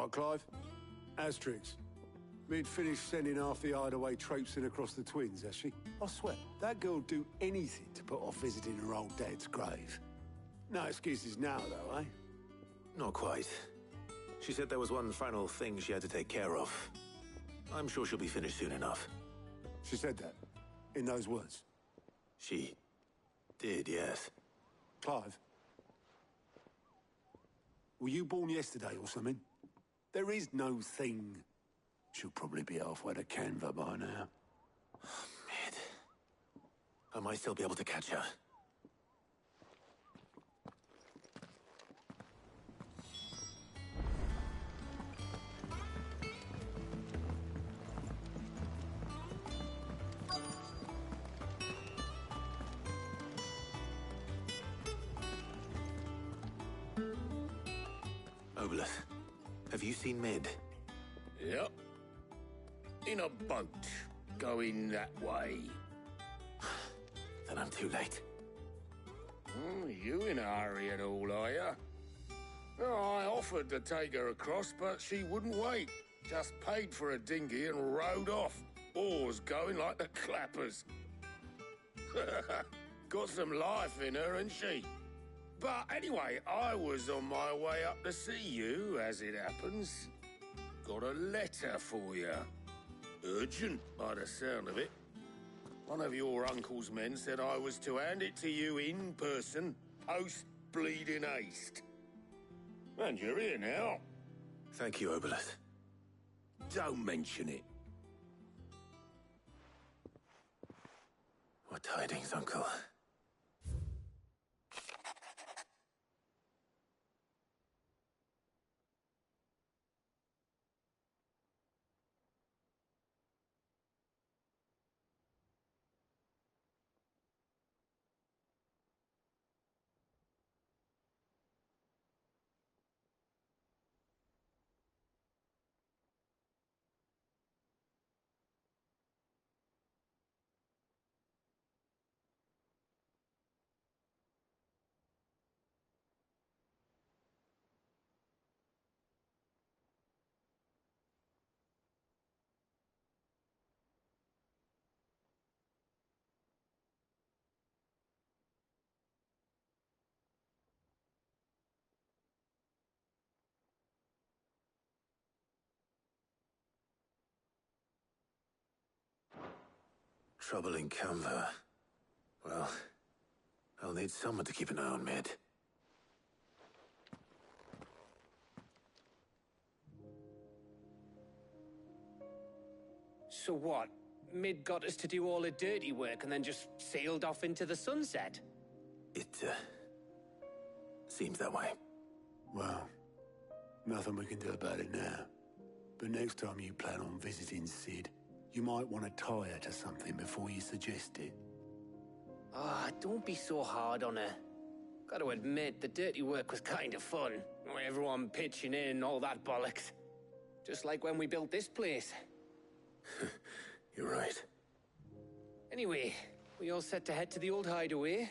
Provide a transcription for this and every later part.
Right, Clive. Asterix. Mid finished sending half the hideaway traipsing across the twins, has she? I swear, that girl'd do anything to put off visiting her old dad's grave. No excuses now, though, eh? Not quite. She said there was one final thing she had to take care of. I'm sure she'll be finished soon enough. She said that? In those words? She did, yes. Clive? Were you born yesterday or something? There is no thing. She'll probably be halfway to Canva by now. Mid. I might still be able to catch her. Obolus, have you seen Mid? Yep. In a boat, going that way. Then I'm too late. You in a hurry at all, are you? Oh, I offered to take her across, but she wouldn't wait. Just paid for a dinghy and rowed off. Oars going like the clappers. Got some life in her, ain't she? But anyway, I was on my way up to see you, as it happens. Got a letter for you. Urgent, by the sound of it. One of your uncle's men said I was to hand it to you in person, post-bleeding haste. And you're here now. Thank you, Obolus. Don't mention it. What tidings, Uncle? Trouble in Canva. Well, I'll need someone to keep an eye on Mid. So what? Mid got us to do all the dirty work and then just sailed off into the sunset? It, seems that way. Well, nothing we can do about it now. But next time you plan on visiting Sid, you might want to tie her to something before you suggest it. Ah, don't be so hard on her. Gotta admit, the dirty work was kind of fun. Everyone pitching in and all that bollocks. Just like when we built this place. You're right. Anyway, we all set to head to the old hideaway.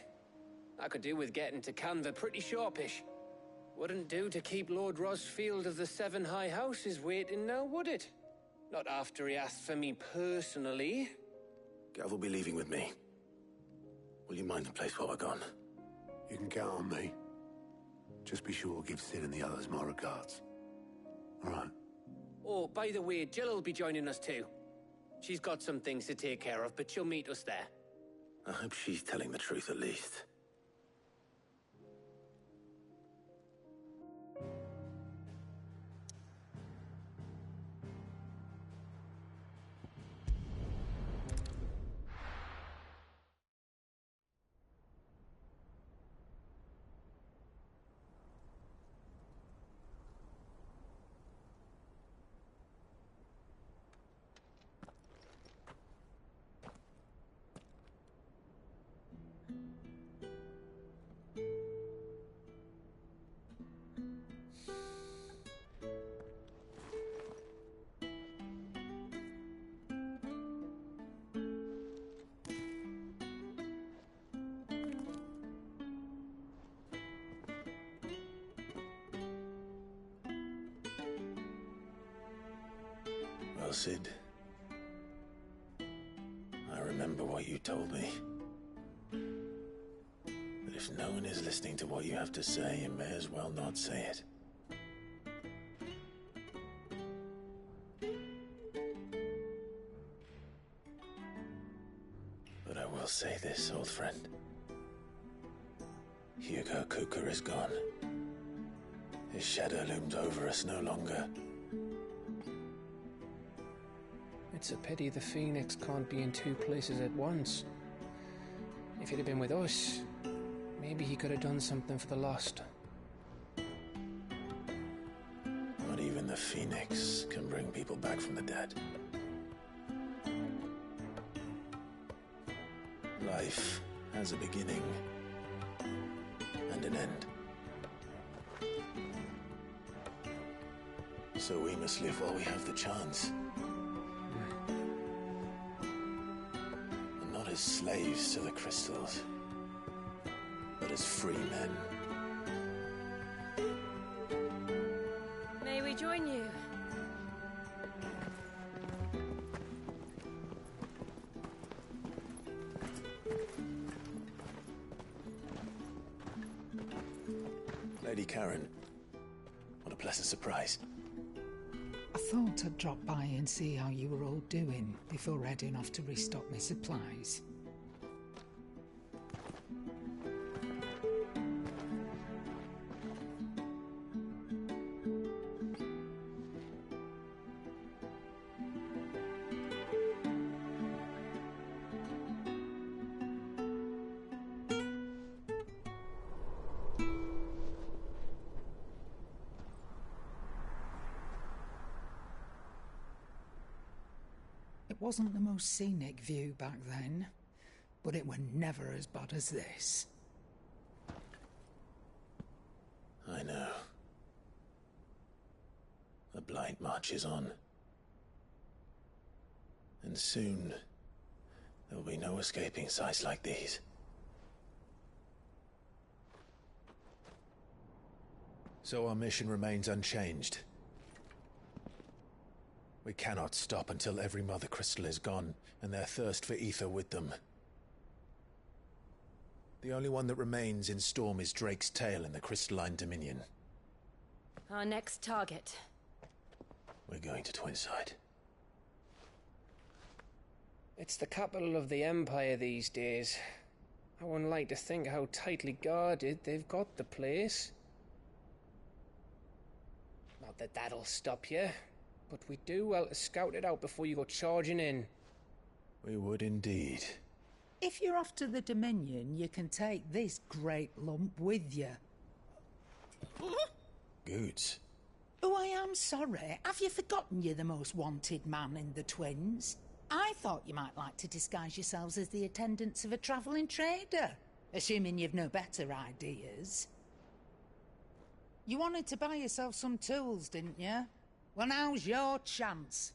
I could do with getting to Canva pretty sharpish. Wouldn't do to keep Lord Rosfield of the Seven High Houses waiting now, would it? Not after he asked for me personally. Gav will be leaving with me. Will you mind the place while we're gone? You can count on me. Just be sure to give Sid and the others my regards. All right. Oh, by the way, Jill will be joining us too. She's got some things to take care of, but she'll meet us there. I hope she's telling the truth at least. Well, Sid, I remember what you told me. That if no one is listening to what you have to say, you may as well not say it. But I will say this, old friend. Hugo Cooker is gone. His shadow looms over us no longer. It's a pity the Phoenix can't be in two places at once. If he'd have been with us, maybe he could have done something for the lost. Not even the Phoenix can bring people back from the dead. Life has a beginning and an end. So we must live while we have the chance. And not as slaves to the crystals, but as free men. May we join you? Lady Karen, what a pleasant surprise. I thought I'd drop by and see how you were all doing before heading off to restock my supplies. It wasn't the most scenic view back then, but it were never as bad as this. I know. The blight marches on. And soon, there will be no escaping sights like these. So our mission remains unchanged. We cannot stop until every Mother Crystal is gone, and their thirst for ether with them. The only one that remains in Storm is Drake's tail in the Crystalline Dominion. Our next target. We're going to Twinside. It's the capital of the Empire these days. I wouldn't like to think how tightly guarded they've got the place. Not that that'll stop you, but we do well to scout it out before you go charging in. We would indeed. If you're off to the Dominion, you can take this great lump with you. Goods. Oh, I am sorry. Have you forgotten you're the most wanted man in the Twins? I thought you might like to disguise yourselves as the attendants of a travelling trader, assuming you've no better ideas. You wanted to buy yourself some tools, didn't you? Well, now's your chance.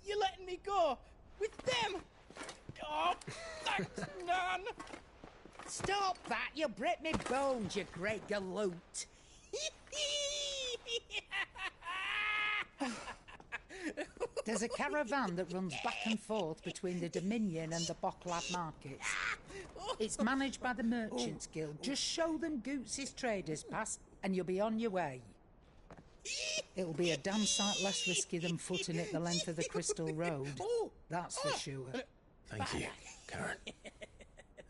You're letting me go? With them? Oh, thanks, Nan! Stop that! You'll break me bones, you great galoot! There's a caravan that runs back and forth between the Dominion and the Bocklad markets. It's managed by the Merchants Guild. Just show them Goots' traders pass and you'll be on your way. It'll be a damn sight less risky than footing it the length of the Crystal Road. That's for sure. Thank you, Karen.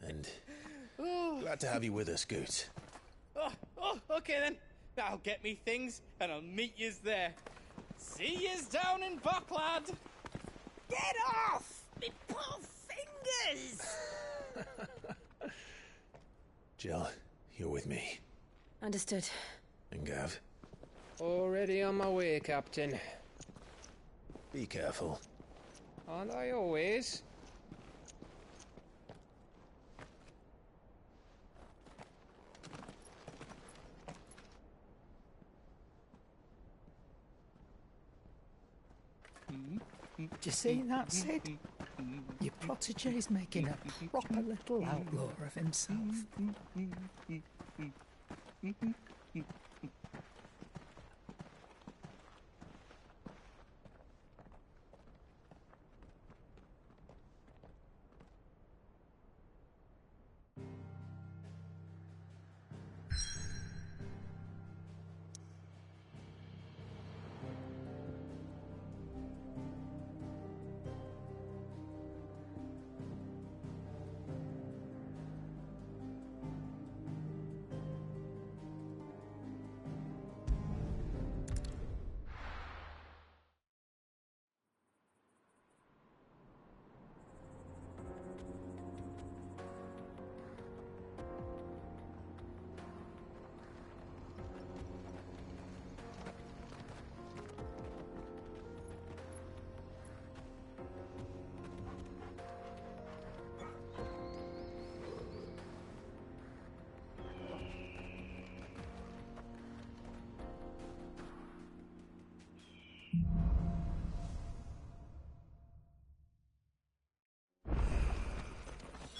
And glad to have you with us, Goots. Okay then. I'll get me things and I'll meet yous there. See yous down in Bocklad. Get off! Me poor fingers! Jill, you're with me. Understood. And Gav, Already on my way, Captain. be careful. Aren't I always? Do you see that, Sid? Your protege's making a proper little outlaw of himself.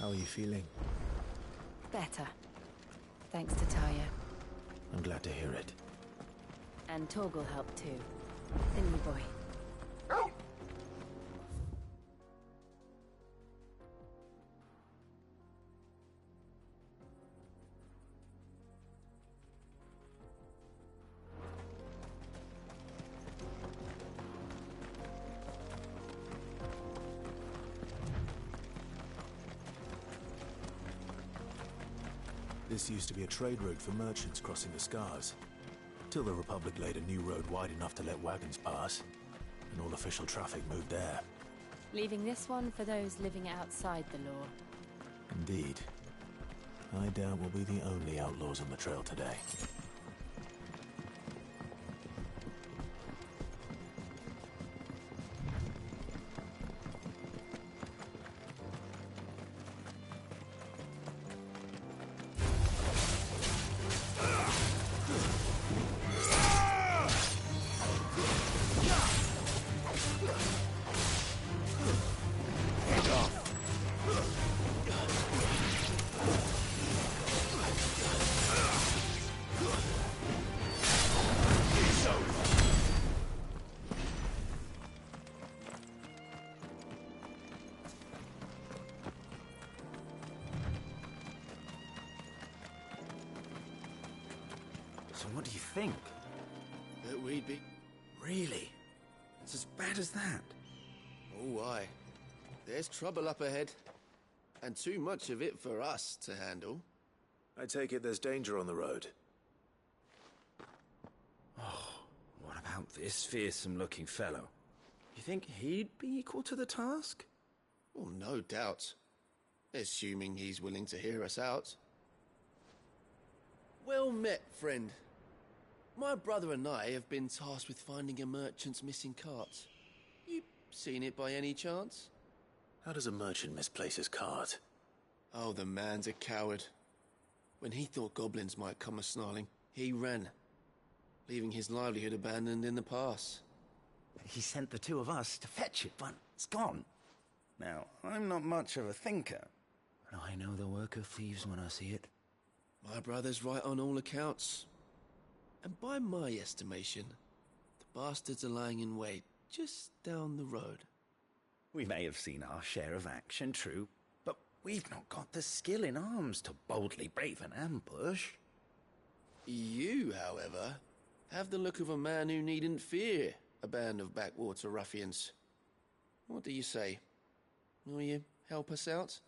How are you feeling? Better. Thanks to Talia. I'm glad to hear it. And Torgal helped too. Didn't you, boy? This used to be a trade route for merchants crossing the Scars. Till the Republic laid a new road wide enough to let wagons pass, and all official traffic moved there. Leaving this one for those living outside the law. Indeed. I doubt we'll be the only outlaws on the trail today. So what do you think? That we'd be... Really? It's as bad as that? Oh, aye. There's trouble up ahead. And too much of it for us to handle. I take it there's danger on the road. Oh, what about this fearsome-looking fellow? You think he'd be equal to the task? Oh, no doubt. Assuming he's willing to hear us out. Well met, friend. My brother and I have been tasked with finding a merchant's missing cart. You seen it by any chance? How does a merchant misplace his cart? Oh, the man's a coward. When he thought goblins might come a-snarling, he ran, leaving his livelihood abandoned in the pass. He sent the two of us to fetch it, but it's gone. Now, I'm not much of a thinker, but I know the work of thieves when I see it. My brother's right on all accounts. And by my estimation, the bastards are lying in wait just down the road. We may have seen our share of action, true, but we've not got the skill in arms to boldly brave an ambush. You, however, have the look of a man who needn't fear a band of backwater ruffians. What do you say? Will you help us out?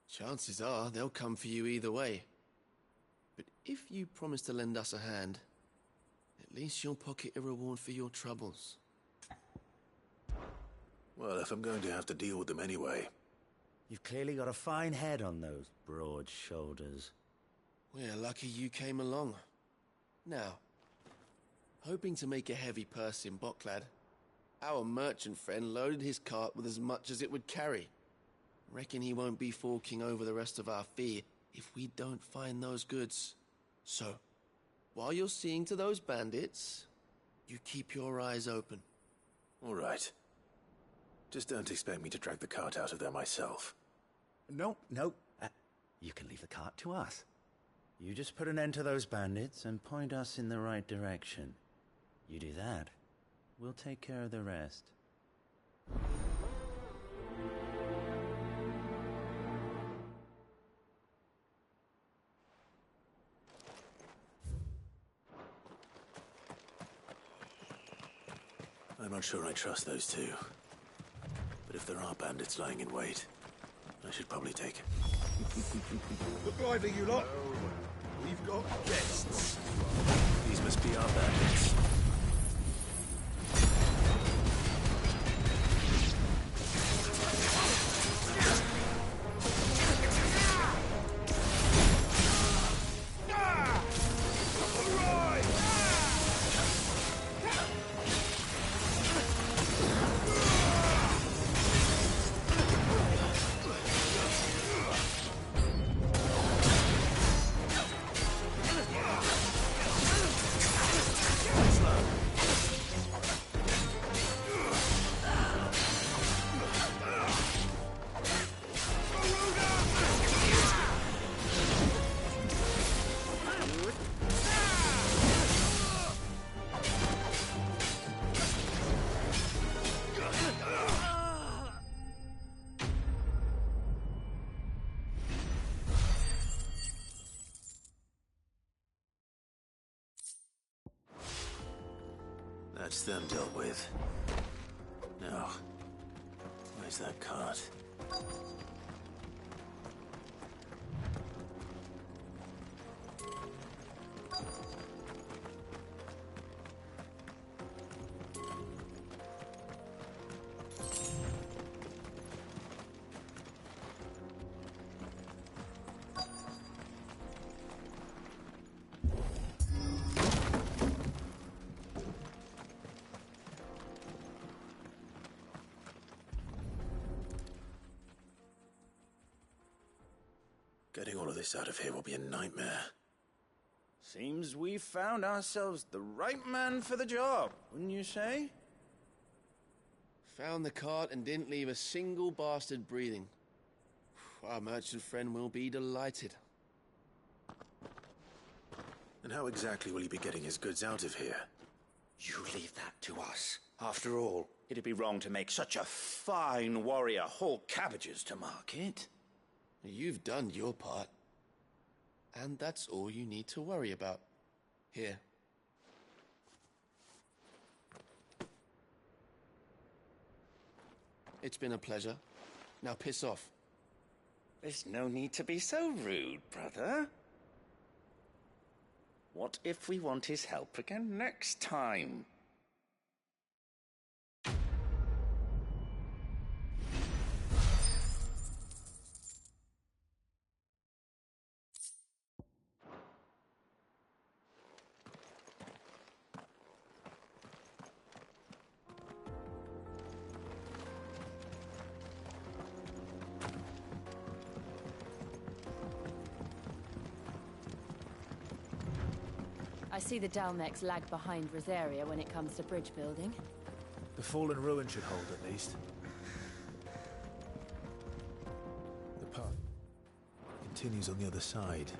Chances are they'll come for you either way. But if you promise to lend us a hand, at least you'll pocket a reward for your troubles. Well, if I'm going to have to deal with them anyway. You've clearly got a fine head on those broad shoulders. We're lucky you came along. Now, hoping to make a heavy purse in Boklad, our merchant friend loaded his cart with as much as it would carry. Reckon he won't be forking over the rest of our fee if we don't find those goods. So, while you're seeing to those bandits, you keep your eyes open. All right. Just don't expect me to drag the cart out of there myself. No. You can leave the cart to us. You just put an end to those bandits and point us in the right direction. You do that, we'll take care of the rest. I'm not sure I trust those two. But if there are bandits lying in wait, I should probably take it. Look lively, you lot. We've got guests. These must be our bandits. That's them dealt with. Now, where's that cart? Getting all of this out of here will be a nightmare. Seems we've found ourselves the right man for the job, wouldn't you say? Found the cart and didn't leave a single bastard breathing. Our merchant friend will be delighted. And how exactly will he be getting his goods out of here? You leave that to us. After all, it'd be wrong to make such a fine warrior haul cabbages to market. You've done your part. And that's all you need to worry about. Here. It's been a pleasure. Now piss off. There's no need to be so rude, brother. What if we want his help again next time? I see the Dalmex lag behind Rosaria when it comes to bridge building. The fallen ruin should hold, at least. The path continues on the other side.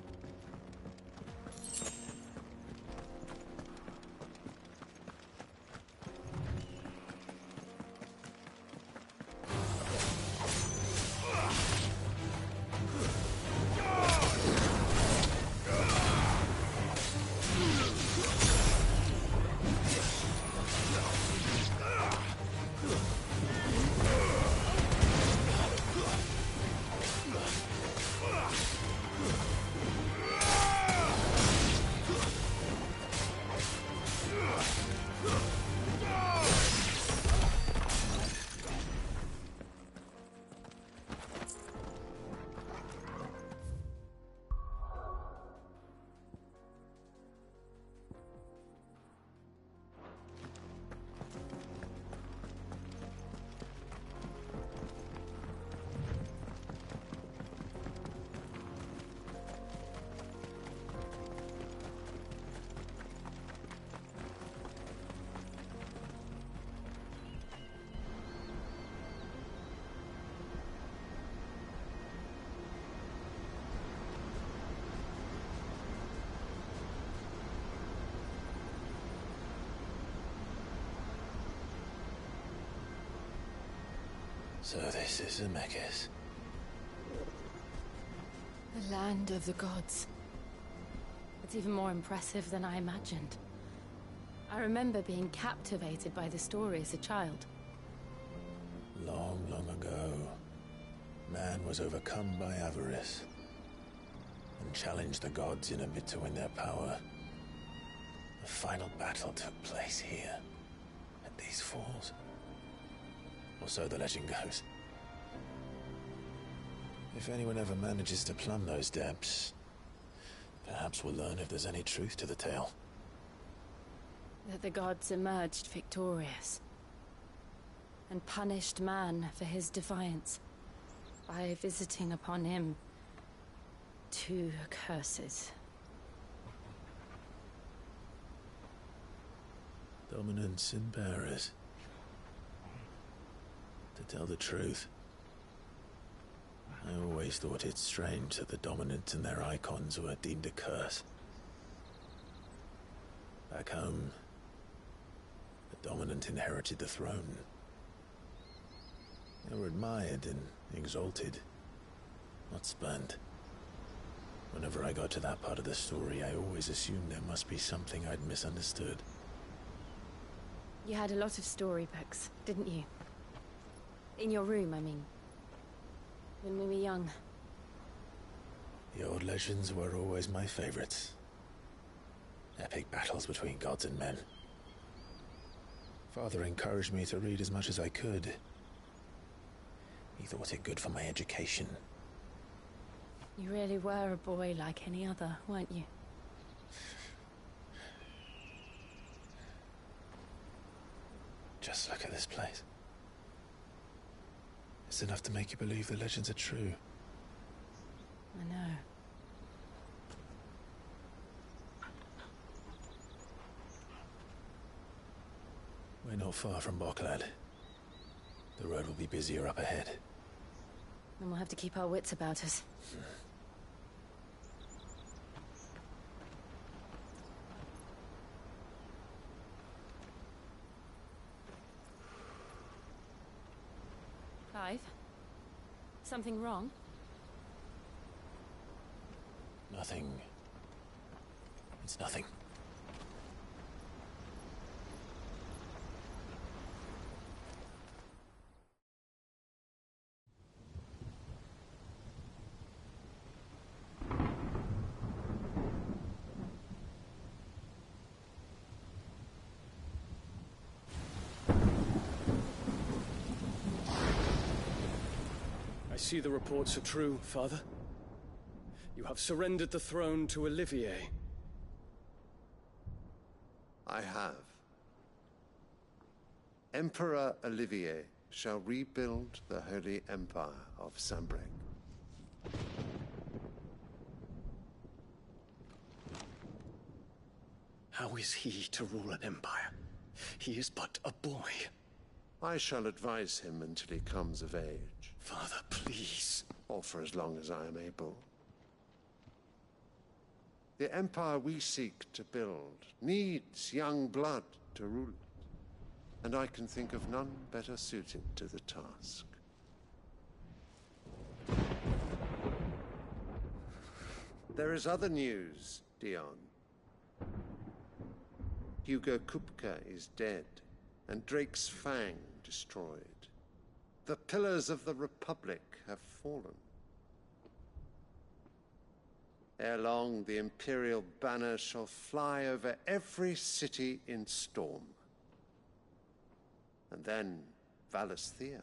So this is Zemeckis. The land of the gods. It's even more impressive than I imagined. I remember being captivated by the story as a child. Long, long ago, man was overcome by avarice and challenged the gods in a bid to win their power. The final battle took place here, at these falls. Or so the legend goes. If anyone ever manages to plumb those depths, perhaps we'll learn if there's any truth to the tale. That the gods emerged victorious and punished man for his defiance by visiting upon him 2 curses. Dominants and bearers. To tell the truth, I always thought it strange that the dominant and their icons were deemed a curse. Back home, the dominant inherited the throne. They were admired and exalted, not spurned. Whenever I got to that part of the story, I always assumed there must be something I'd misunderstood. You had a lot of storybooks, didn't you? In your room, I mean. When we were young. The old legends were always my favorites. Epic battles between gods and men. Father encouraged me to read as much as I could. He thought it good for my education. You really were a boy like any other, weren't you? Just look at this place. It's enough to make you believe the legends are true. I know. We're not far from Boklad. The road will be busier up ahead. Then we'll have to keep our wits about us. Clive? Something wrong? Nothing. It's nothing. I see the reports are true, Father. You have surrendered the throne to Olivier. I have. Emperor Olivier shall rebuild the Holy Empire of Sanbreque. How is he to rule an empire? He is but a boy. I shall advise him until he comes of age. Father, please. Or for as long as I am able. The empire we seek to build needs young blood to rule it, and I can think of none better suited to the task. There is other news, Dion. Hugo Kupka is dead, and Drake's Fang destroyed. The pillars of the Republic have fallen. Ere long, the Imperial banner shall fly over every city in Storm. And then Valisthea.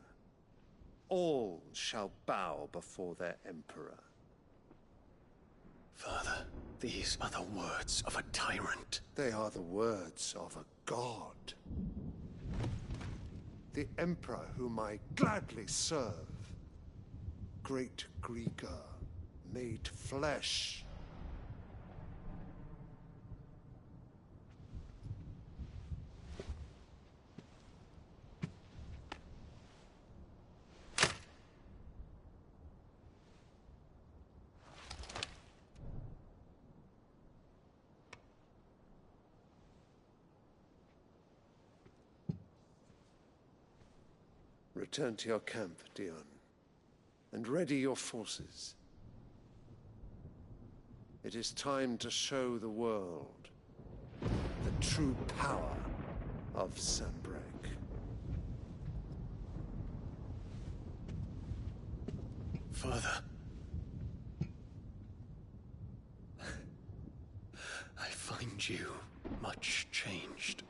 All shall bow before their Emperor. Father, these are the words of a tyrant. They are the words of a god. The Emperor whom I gladly serve. Great Greeker, made flesh. Return to your camp, Dion, and ready your forces. It is time to show the world the true power of Sanbreque. Father. I find you much changed.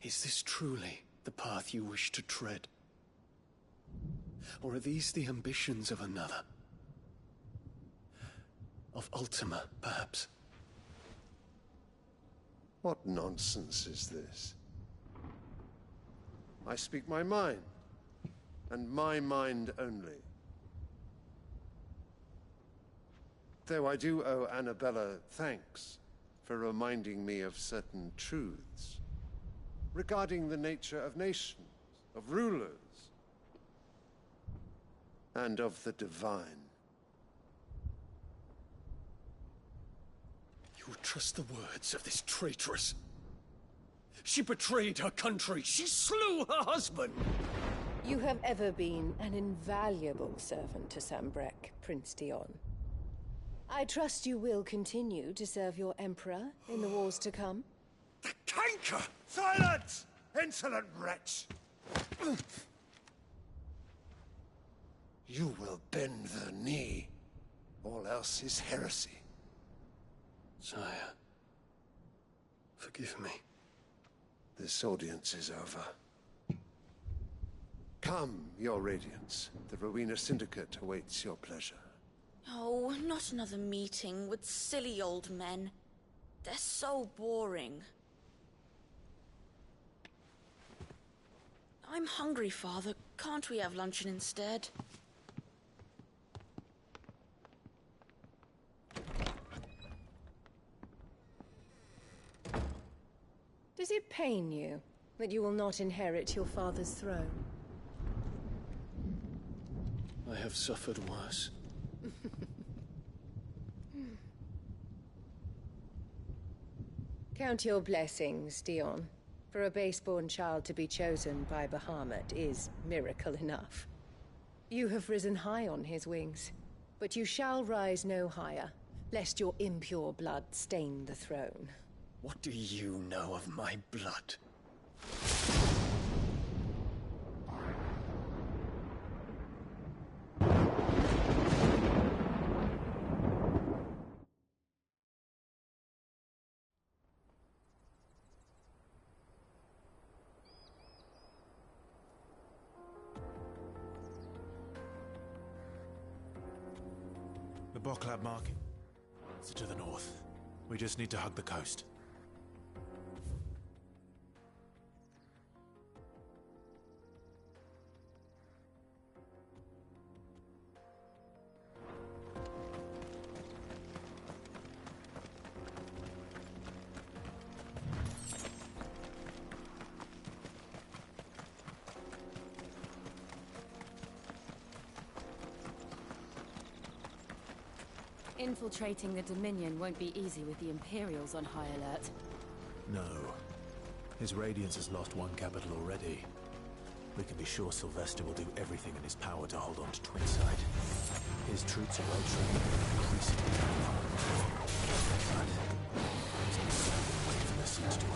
Is this truly the path you wish to tread? Or are these the ambitions of another? Of Ultima, perhaps? What nonsense is this? I speak my mind, and my mind only. Though I do owe Annabella thanks for reminding me of certain truths regarding the nature of nations, of rulers, and of the divine. You would trust the words of this traitress? She betrayed her country. She slew her husband. You have ever been an invaluable servant to Sanbreque, Prince Dion. I trust you will continue to serve your Emperor in the wars to come. The canker! Silence! Insolent wretch! You will bend the knee. All else is heresy. Sire, forgive me. This audience is over. Come, your Radiance. The Rowena Syndicate awaits your pleasure. Oh, not another meeting with silly old men. They're so boring. I'm hungry, Father. Can't we have luncheon instead? Does it pain you that you will not inherit your father's throne? I have suffered worse. Count your blessings, Dion. For a base-born child to be chosen by Bahamut is miracle enough. You have risen high on his wings, but you shall rise no higher, lest your impure blood stain the throne. What do you know of my blood? The Boklab Market. It's to the north. We just need to hug the coast. Infiltrating the Dominion won't be easy with the Imperials on high alert. No. His Radiance has lost one capital already. We can be sure Sylvester will do everything in his power to hold on to Twinside. His troops are well trained and increasingly powerful. But there's no certain way for the siege to end.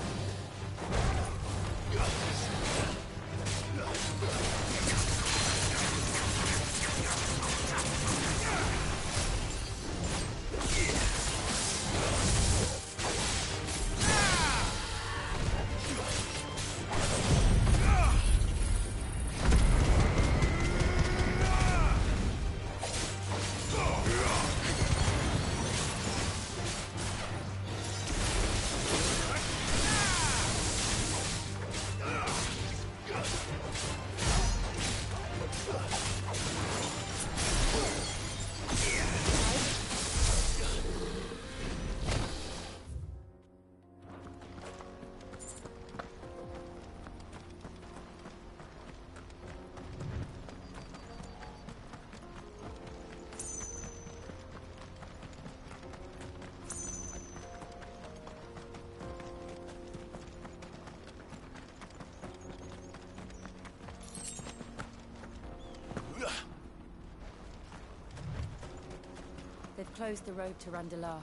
They've closed the road to Randalar.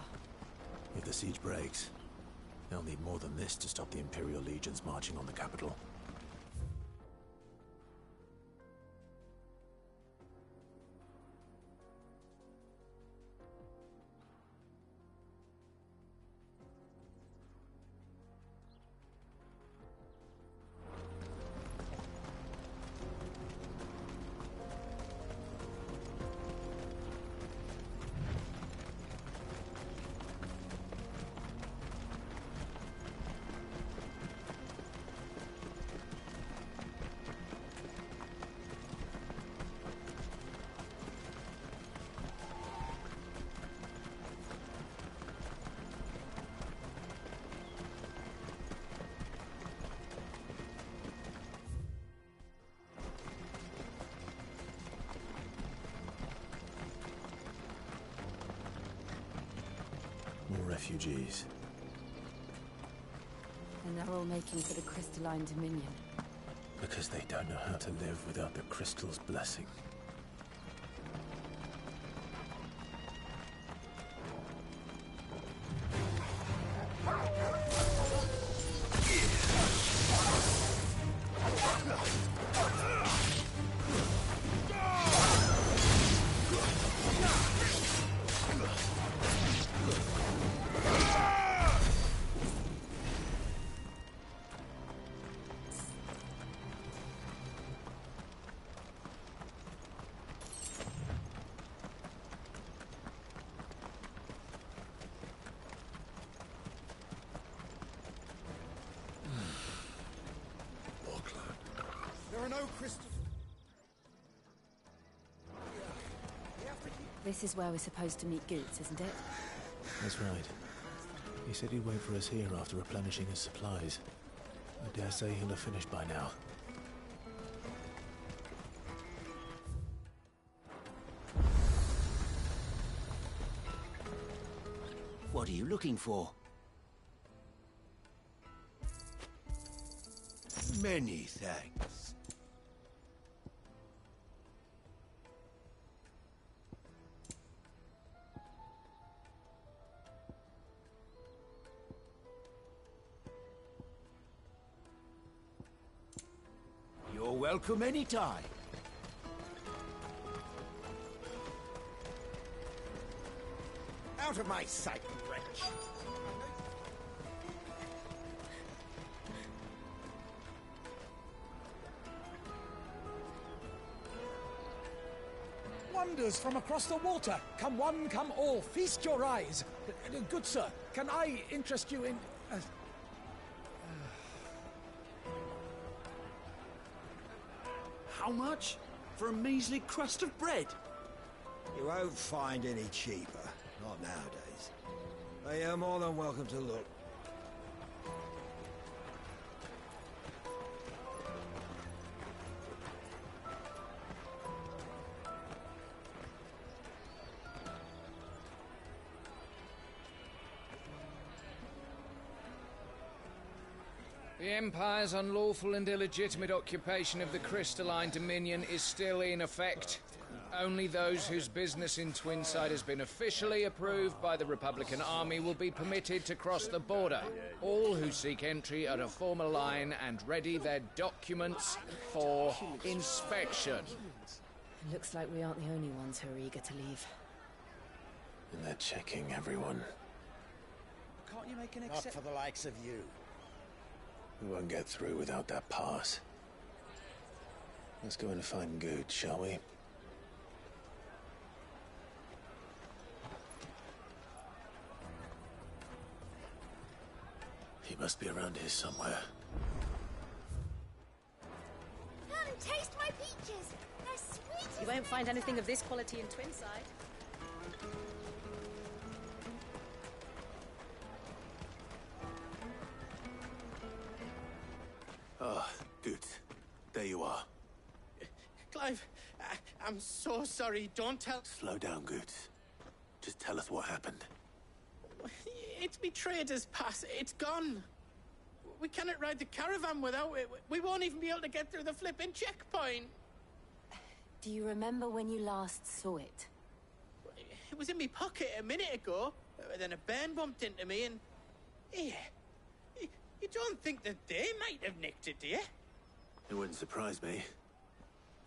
If the siege breaks, they'll need more than this to stop the Imperial legions marching on the capital. More refugees. And they're all making for the Crystalline Dominion. Because they don't know how to live without the crystal's blessing. This is where we're supposed to meet Goots, isn't it? That's right. He said he'd wait for us here after replenishing his supplies. I dare say he'll have finished by now. What are you looking for? Many thanks. You're welcome anytime. Out of my sight, wretch! Wonders from across the water. Come one, come all. Feast your eyes. Good sir, can I interest you in... How much? For a measly crust of bread? You won't find any cheaper. Not nowadays. But you're more than welcome to look. The Empire's unlawful and illegitimate occupation of the crystalline dominion is still in effect. Only those whose business in Twinside has been officially approved by the Republican Army will be permitted to cross the border. All who seek entry are to form a line and ready their documents for inspection. Looks like we aren't the only ones who are eager to leave. And they're checking everyone. Can't you make an Not for the likes of you. We won't get through without that pass. Let's go in and find Good, shall we? He must be around here somewhere. Come taste my peaches. They're sweet. You won't find anything of this quality in Twinside. Ah, Good. There you are. Clive, I'm so sorry. Don't tell... Slow down, Good. Just tell us what happened. It's me trader's pass. It's gone. We cannot ride the caravan without it. We won't even be able to get through the flipping checkpoint. Do you remember when you last saw it? It was in my pocket a minute ago. Then a bairn bumped into me and... Yeah. You don't think that they might have nicked it, do you? It wouldn't surprise me.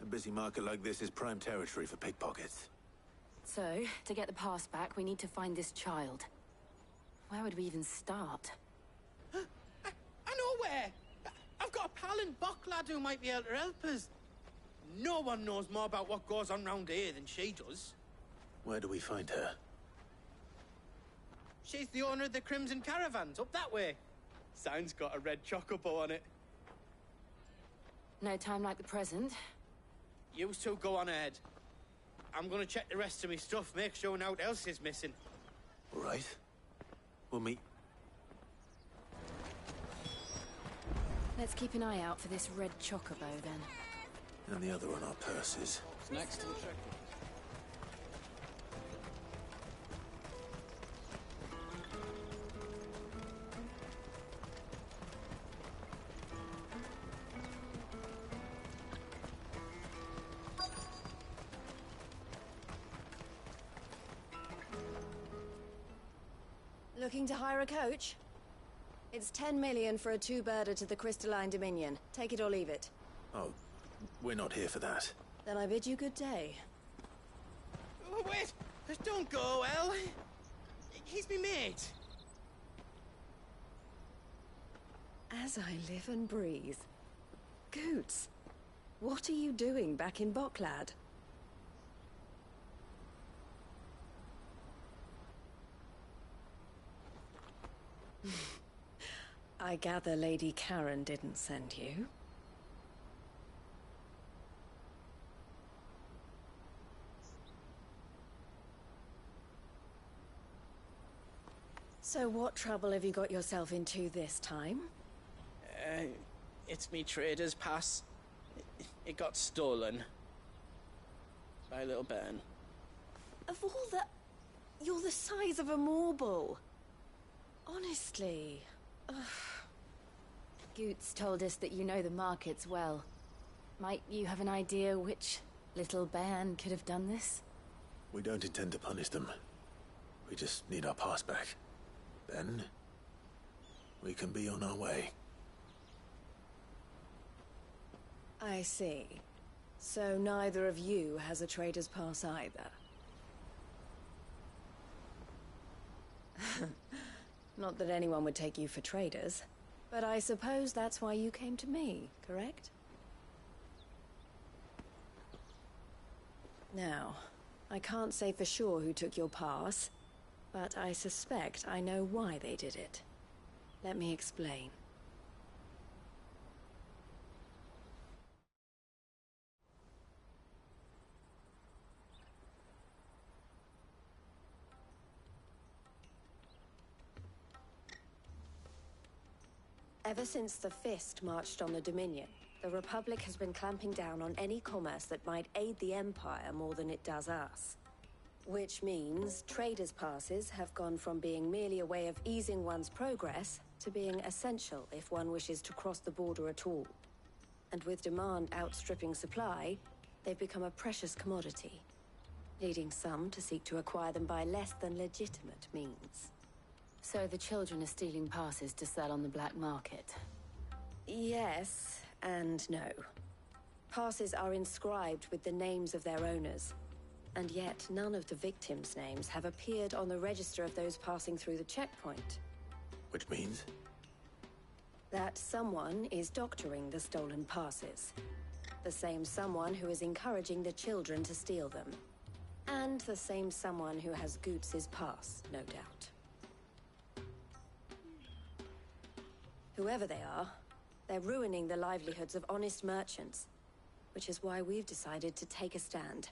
A busy market like this is prime territory for pickpockets. So, to get the pass back, we need to find this child. Where would we even start? I know where! I've got a pal in Bocklad who might be able to help us. No one knows more about what goes on round here than she does. Where do we find her? She's the owner of the Crimson Caravans, up that way. Sign's got a red chocobo on it. No time like the present. You two go on ahead. I'm gonna check the rest of my stuff, make sure naught else is missing. All right. We'll meet. Let's keep an eye out for this red chocobo, then. And the other on our purses. It's next to the checkpoint. Looking to hire a coach? It's 10 million for a two-birder to the Crystalline Dominion. Take it or leave it. Oh, we're not here for that. Then I bid you good day. Oh, wait! Don't go, El. He's me mate. As I live and breathe. Goots, what are you doing back in Bocklad? I gather Lady Karen didn't send you. So what trouble have you got yourself into this time? It's me trader's pass. It got stolen. By a little bairn. Of all the... You're the size of a marble. Honestly. Ugh. Goots told us that you know the markets well. Might you have an idea which little bairn could have done this? We don't intend to punish them. We just need our pass back. Then, we can be on our way. I see. So neither of you has a trader's pass either. Not that anyone would take you for traders, but I suppose that's why you came to me, correct? Now, I can't say for sure who took your pass, but I suspect I know why they did it. Let me explain. Ever since the Fist marched on the Dominion, the Republic has been clamping down on any commerce that might aid the Empire more than it does us. Which means traders' passes have gone from being merely a way of easing one's progress to being essential if one wishes to cross the border at all. And with demand outstripping supply, they've become a precious commodity, leading some to seek to acquire them by less than legitimate means. So the children are stealing passes to sell on the black market? Yes, and no. Passes are inscribed with the names of their owners, and yet none of the victims' names have appeared on the register of those passing through the checkpoint. Which means? That someone is doctoring the stolen passes. The same someone who is encouraging the children to steal them. And the same someone who has Goots' pass, no doubt. Whoever they are, they're ruining the livelihoods of honest merchants, which is why we've decided to take a stand.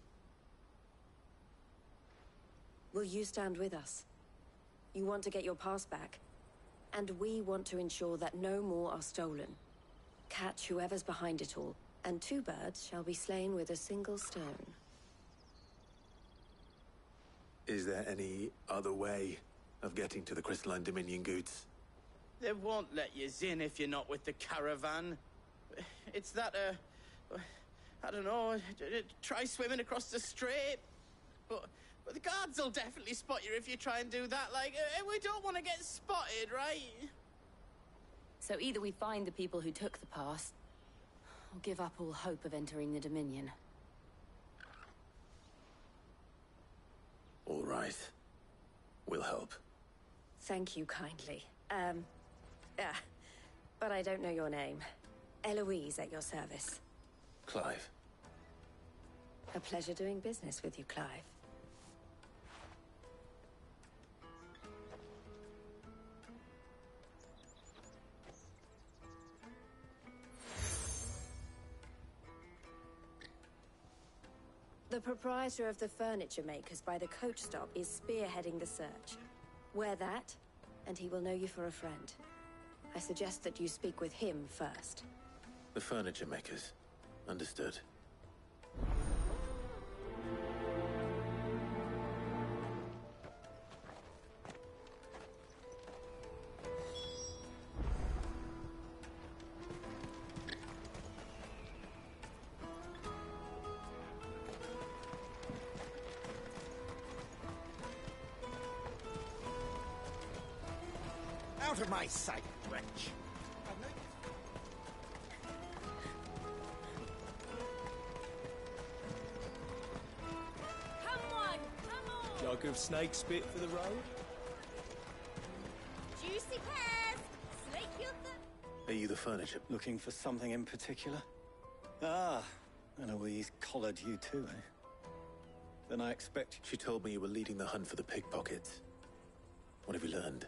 Will you stand with us? You want to get your pass back, and we want to ensure that no more are stolen. Catch whoever's behind it all, and 2 birds shall be slain with a single stone. Is there any other way of getting to the Crystalline Dominion, Goots? They won't let you in if you're not with the caravan. It's that, I don't know, try swimming across the strait. But the guards will definitely spot you if you try and do that. Like, we don't want to get spotted, right? So either we find the people who took the pass, or give up all hope of entering the Dominion. All right. We'll help. Thank you kindly. But I don't know your name. Eloise at your service. Clive. A pleasure doing business with you, Clive. The proprietor of the furniture makers by the coach stop is spearheading the search. Wear that, and he will know you for a friend. I suggest that you speak with him first. The furniture makers. Understood. Out of my sight, wretch! Come on! Jug of snake spit for the road? Juicy pears! Slake your thirst! Are you the furniture? Looking for something in particular? Ah, Eloise collared you too, eh? Then I expect... She told me you were leading the hunt for the pickpockets. What have you learned?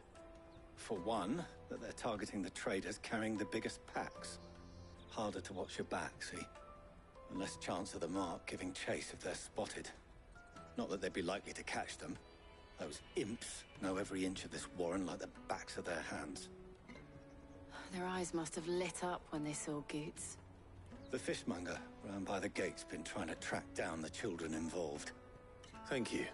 For one, that they're targeting the traders carrying the biggest packs. Harder to watch your back, see? And less chance of the mark giving chase if they're spotted. Not that they'd be likely to catch them. Those imps know every inch of this warren like the backs of their hands. Their eyes must have lit up when they saw Goots. The fishmonger round by the gate's been trying to track down the children involved. Thank you.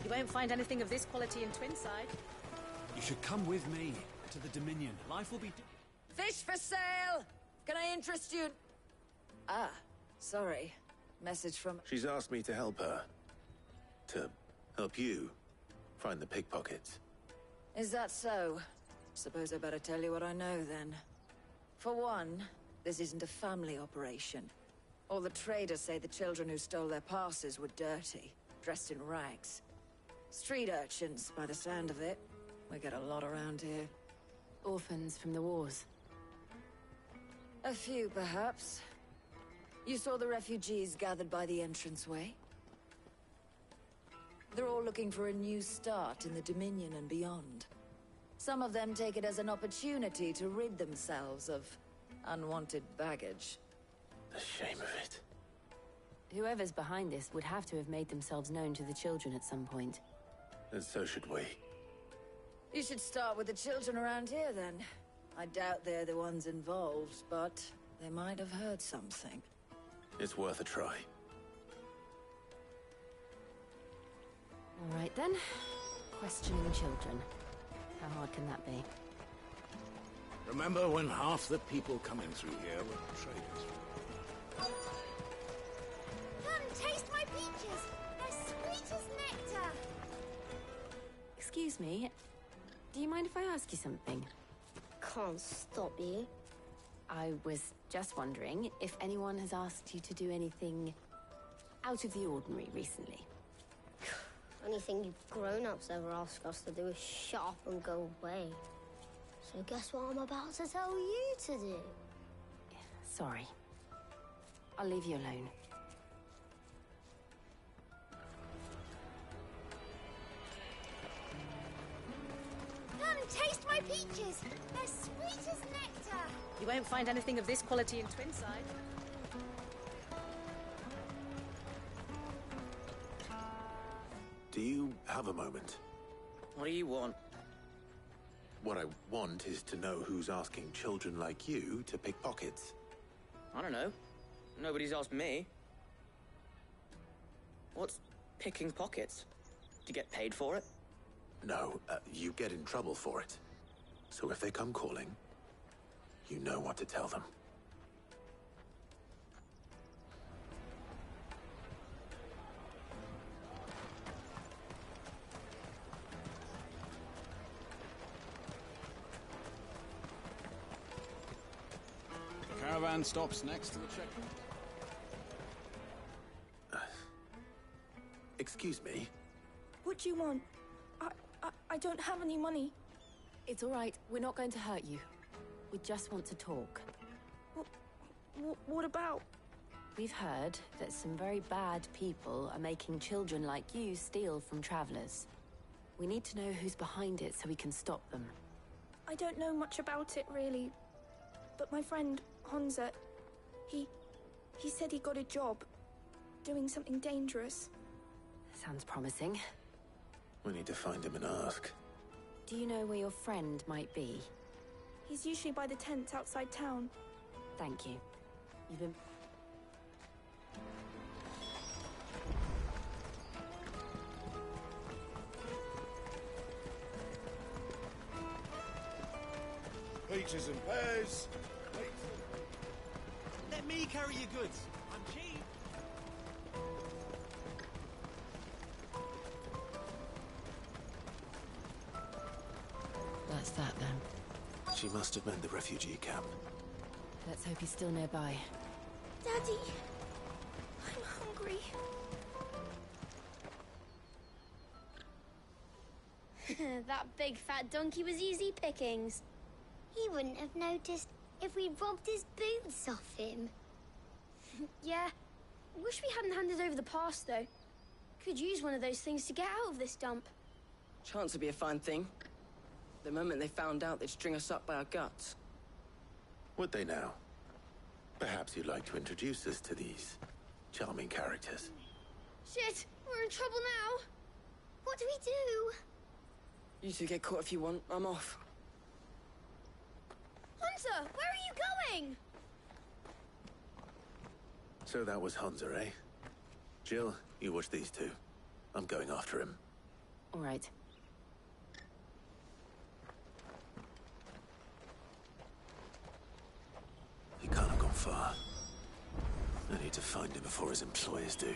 You won't find anything of this quality in Twinside. You should come with me to the Dominion. Life will be... Fish for sale! Can I interest you? Ah, sorry. Message from... She's asked me to help her. To help you find the pickpockets. Is that so? Suppose I better tell you what I know, then. For one, this isn't a family operation. All the traders say the children who stole their passes were dirty, dressed in rags. Street urchins, by the sound of it. We get a lot around here. Orphans from the wars. A few, perhaps. You saw the refugees gathered by the entranceway? They're all looking for a new start in the Dominion and beyond. Some of them take it as an opportunity to rid themselves of unwanted baggage. The shame of it. Whoever's behind this would have to have made themselves known to the children at some point. And so should we. You should start with the children around here, then. I doubt they're the ones involved, but they might have heard something. It's worth a try. All right, then. Questioning children. How hard can that be? Remember when half the people coming through here were traders? Come, taste my peaches! They're sweet as nectar! Excuse me. Do you mind if I ask you something? Can't stop you. I was just wondering if anyone has asked you to do anything out of the ordinary recently. Anything you grown-ups ever ask us to do is shut up and go away. So guess what I'm about to tell you to do? Sorry. I'll leave you alone. Come, taste my peaches! They're sweet as nectar! You won't find anything of this quality in Twinside. Do you have a moment? What do you want? What I want is to know who's asking children like you to pick pockets. I don't know. Nobody's asked me. What's picking pockets? Do you get paid for it? No, you get in trouble for it. So if they come calling, you know what to tell them. The caravan stops next to the checkpoint. Excuse me? What do you want? I don't have any money. It's all right. We're not going to hurt you. We just want to talk. What about? We've heard that some very bad people are making children like you steal from travelers. We need to know who's behind it so we can stop them. I don't know much about it, really. But my friend, Honza, he said he got a job doing something dangerous. Sounds promising. We need to find him and ask. Do you know where your friend might be? He's usually by the tents outside town. Thank you. You've been... Peaches and pears. Let me carry your goods. I'm cheap. That's that, then. She must have meant the refugee camp. Let's hope he's still nearby. Daddy, I'm hungry. That big fat donkey was easy pickings. He wouldn't have noticed if we'd robbed his boots off him. Yeah. Wish we hadn't handed over the pass, though. Could use one of those things to get out of this dump. Chance would be a fine thing. The moment they found out, they'd string us up by our guts. Would they now? Perhaps you'd like to introduce us to these charming characters. Shit! We're in trouble now! What do we do? You two get caught if you want. I'm off. Hunter, where are you going? So that was Hunter, eh? Jill, you watch these two. I'm going after him. All right. He can't have gone far. I need to find him before his employers do.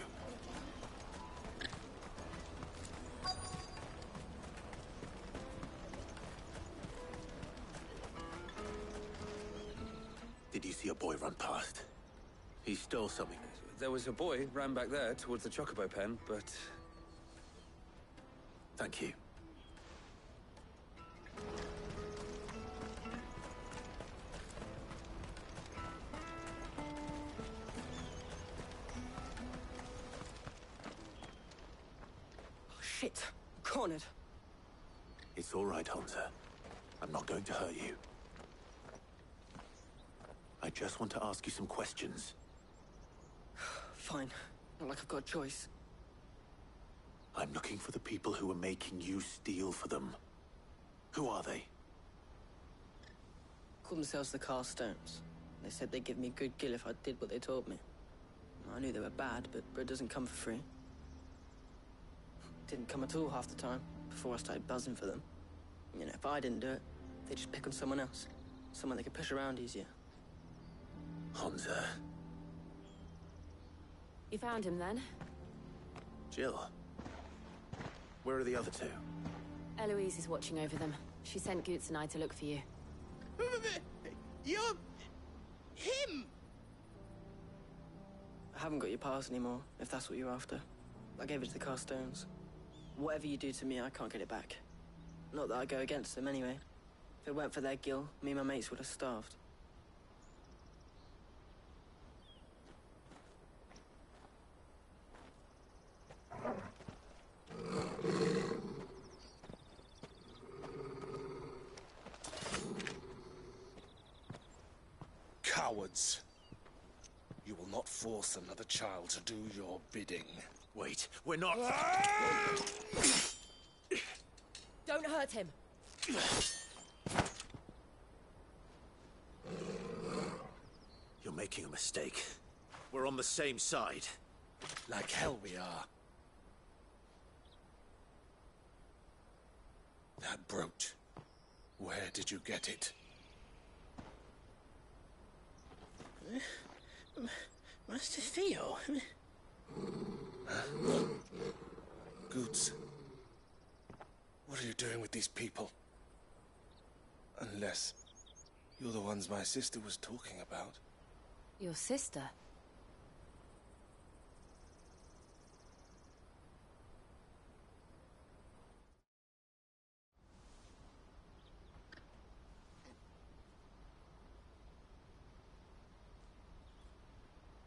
Did you see a boy run past? He stole something. There was a boy ran back there towards the Chocobo pen, but... Thank you. Oh, shit. Cornered. It's all right, Hunter. I'm not going to hurt you. I just want to ask you some questions. Fine. Not like I've got a choice. I'm looking for the people who are making you steal for them. Who are they? Called themselves the Carstones. They said they'd give me good gill if I did what they told me. I knew they were bad, but bread doesn't come for free. Didn't come at all half the time, before I started buzzing for them. You know, if I didn't do it, they'd just pick on someone else. Someone they could push around easier. Hunter. You found him then? Jill. Where are the other two? Eloise is watching over them. She sent Goots and I to look for you. You're... him! I haven't got your pass anymore, if that's what you're after. I gave it to the Carstones. Whatever you do to me, I can't get it back. Not that I go against them anyway. If it weren't for their gill, me and my mates would have starved. Cowards. You will not force another child to do your bidding. Wait, we're not... Don't hurt him. You're making a mistake. We're on the same side. Like hell we are. That brooch. Where did you get it? Master Theo? Goots. What are you doing with these people? Unless you're the ones my sister was talking about. Your sister?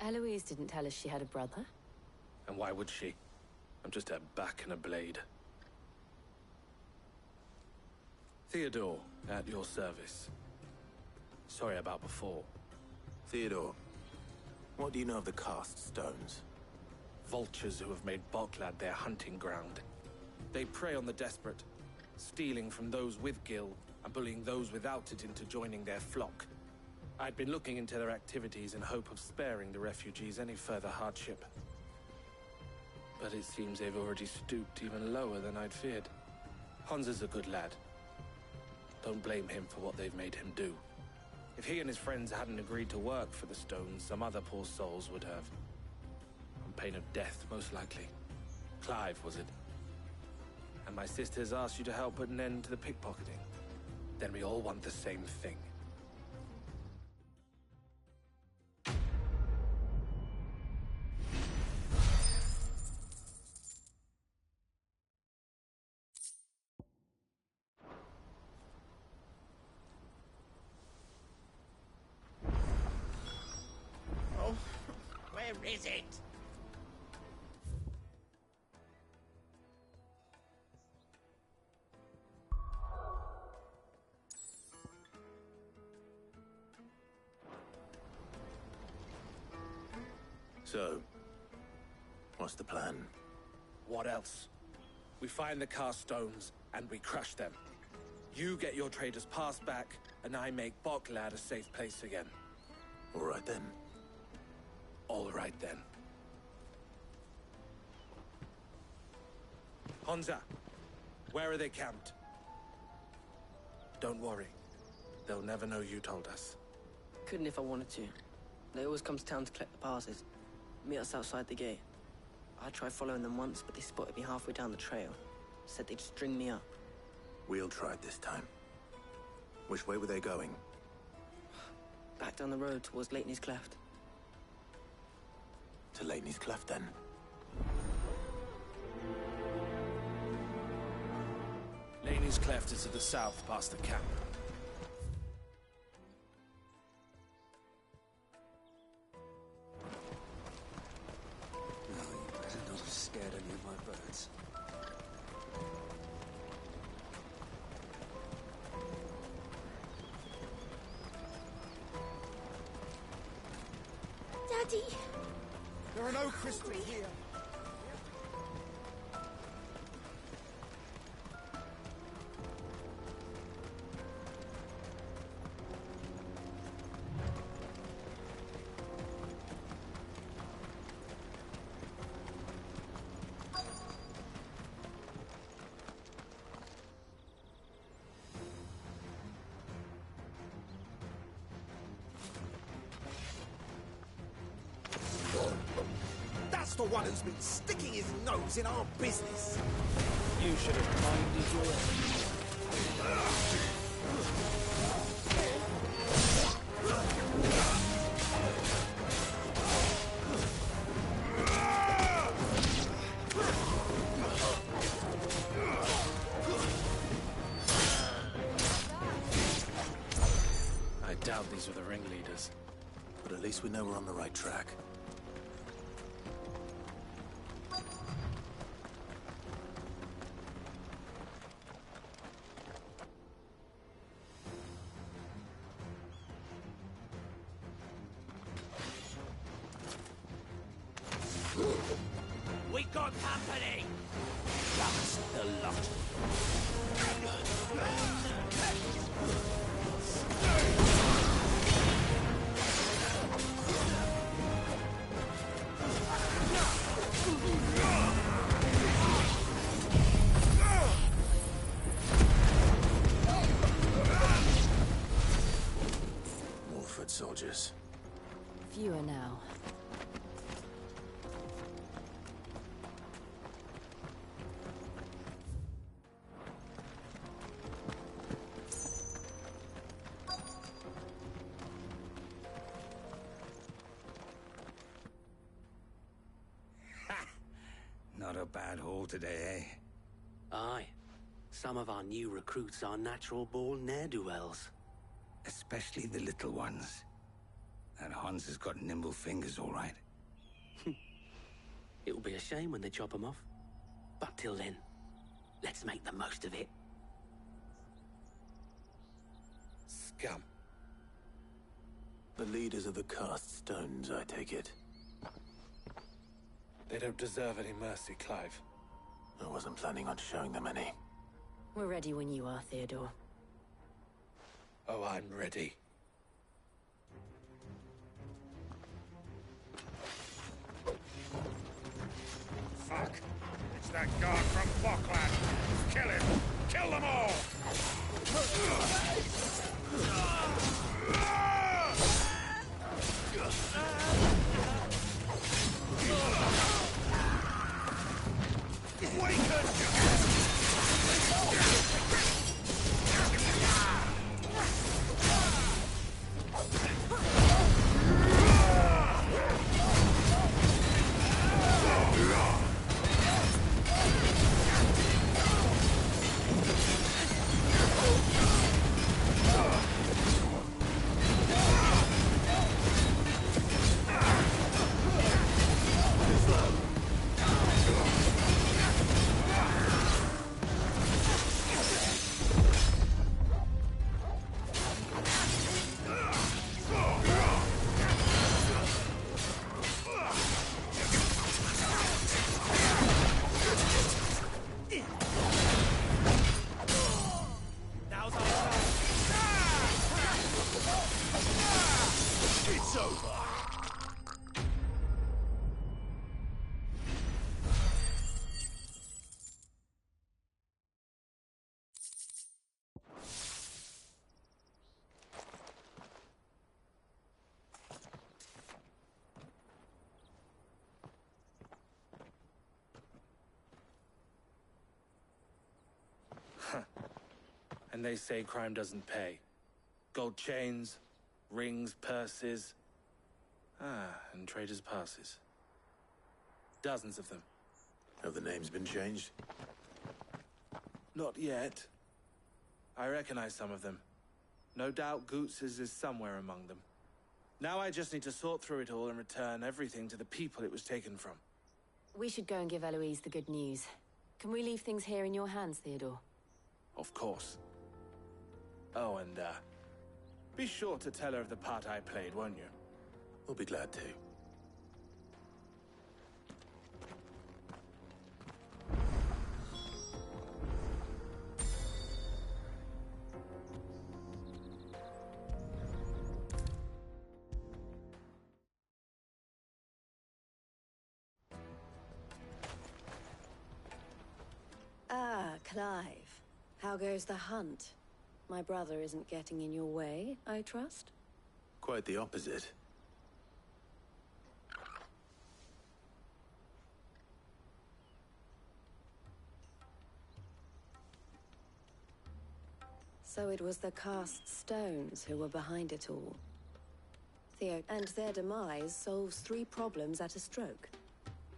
Eloise didn't tell us she had a brother. And why would she? I'm just her back and a blade. Theodore, at your service. Sorry about before. Theodore, what do you know of the Cast Stones? Vultures who have made Boklad their hunting ground. They prey on the desperate, stealing from those with gill and bullying those without it into joining their flock. I'd been looking into their activities in hope of sparing the refugees any further hardship. But it seems they've already stooped even lower than I'd feared. Hans is a good lad. Don't blame him for what they've made him do. If he and his friends hadn't agreed to work for the Stones, some other poor souls would have. On pain of death, most likely. Clive, was it? And my sisters asked you to help put an end to the pickpocketing. Then we all want the same thing. Where is it? So, what's the plan? What else? We find the cast stones, and we crush them. You get your trader's pass back, and I make Boklad a safe place again. All right then. All right then. Honza, where are they camped? Don't worry. They'll never know you told us. Couldn't if I wanted to. They always come to town to collect the passes. Meet us outside the gate. I tried following them once, but they spotted me halfway down the trail. Said they'd string me up. We'll try it this time. Which way were they going? Back down the road towards Lateney's Cleft. To Lateney's Cleft, then? Laney's Cleft is to the south, past the camp. No, you better not have scared any of my birds. Daddy! There are no crystals here. That's the one who's been sticking his nose in our business. You should have minded your own. I doubt these were the ringleaders. But at least we know we're on the right track. We got company! That's the lot. More foot soldiers. Fewer now. Not a bad haul today, eh? Aye. Some of our new recruits are natural-born ne'er-do-wells. Especially the little ones. That Hans has got nimble fingers, all right. It'll be a shame when they chop them off. But till then, let's make the most of it. Scum. The leaders of the cast stones, I take it. They don't deserve any mercy, Clive. I wasn't planning on showing them any. We're ready when you are, Theodore. Oh, I'm ready. Fuck! It's that guard from Boklad! Kill him! Kill them all! And they say crime doesn't pay. Gold chains, rings, purses. And traders' passes. Dozens of them. Have the names been changed? Not yet. I recognize some of them. No doubt Goots's is somewhere among them. Now I just need to sort through it all and return everything to the people it was taken from. We should go and give Eloise the good news. Can we leave things here in your hands, Theodore? Of course. Oh, and, be sure to tell her of the part I played, won't you? We'll be glad to. Clive. How goes the hunt? My brother isn't getting in your way, I trust? Quite the opposite. So it was the cast stones who were behind it all. Theo, and their demise solves 3 problems at a stroke.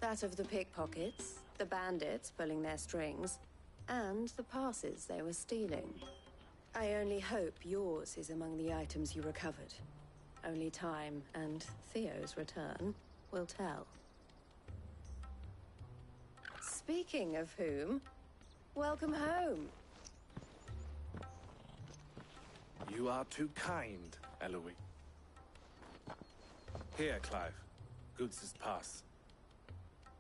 That of the pickpockets, the bandits pulling their strings, and the passes they were stealing. I only hope yours is among the items you recovered. Only time and Theo's return will tell. Speaking of whom, welcome home. You are too kind, Eloise. Here, Clive. Goots's pass.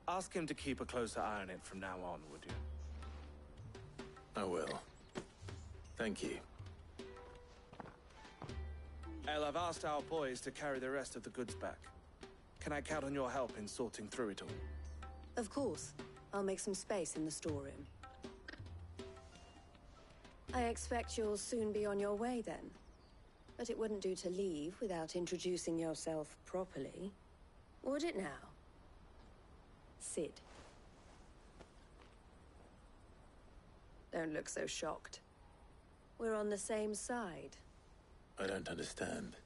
Ask him to keep a closer eye on it from now on, would you? I will. Thank you. El, I've asked our boys to carry the rest of the goods back. Can I count on your help in sorting through it all? Of course. I'll make some space in the storeroom. I expect you'll soon be on your way then. But it wouldn't do to leave without introducing yourself properly. Would it now? Sid. Don't look so shocked. We're on the same side. I don't understand.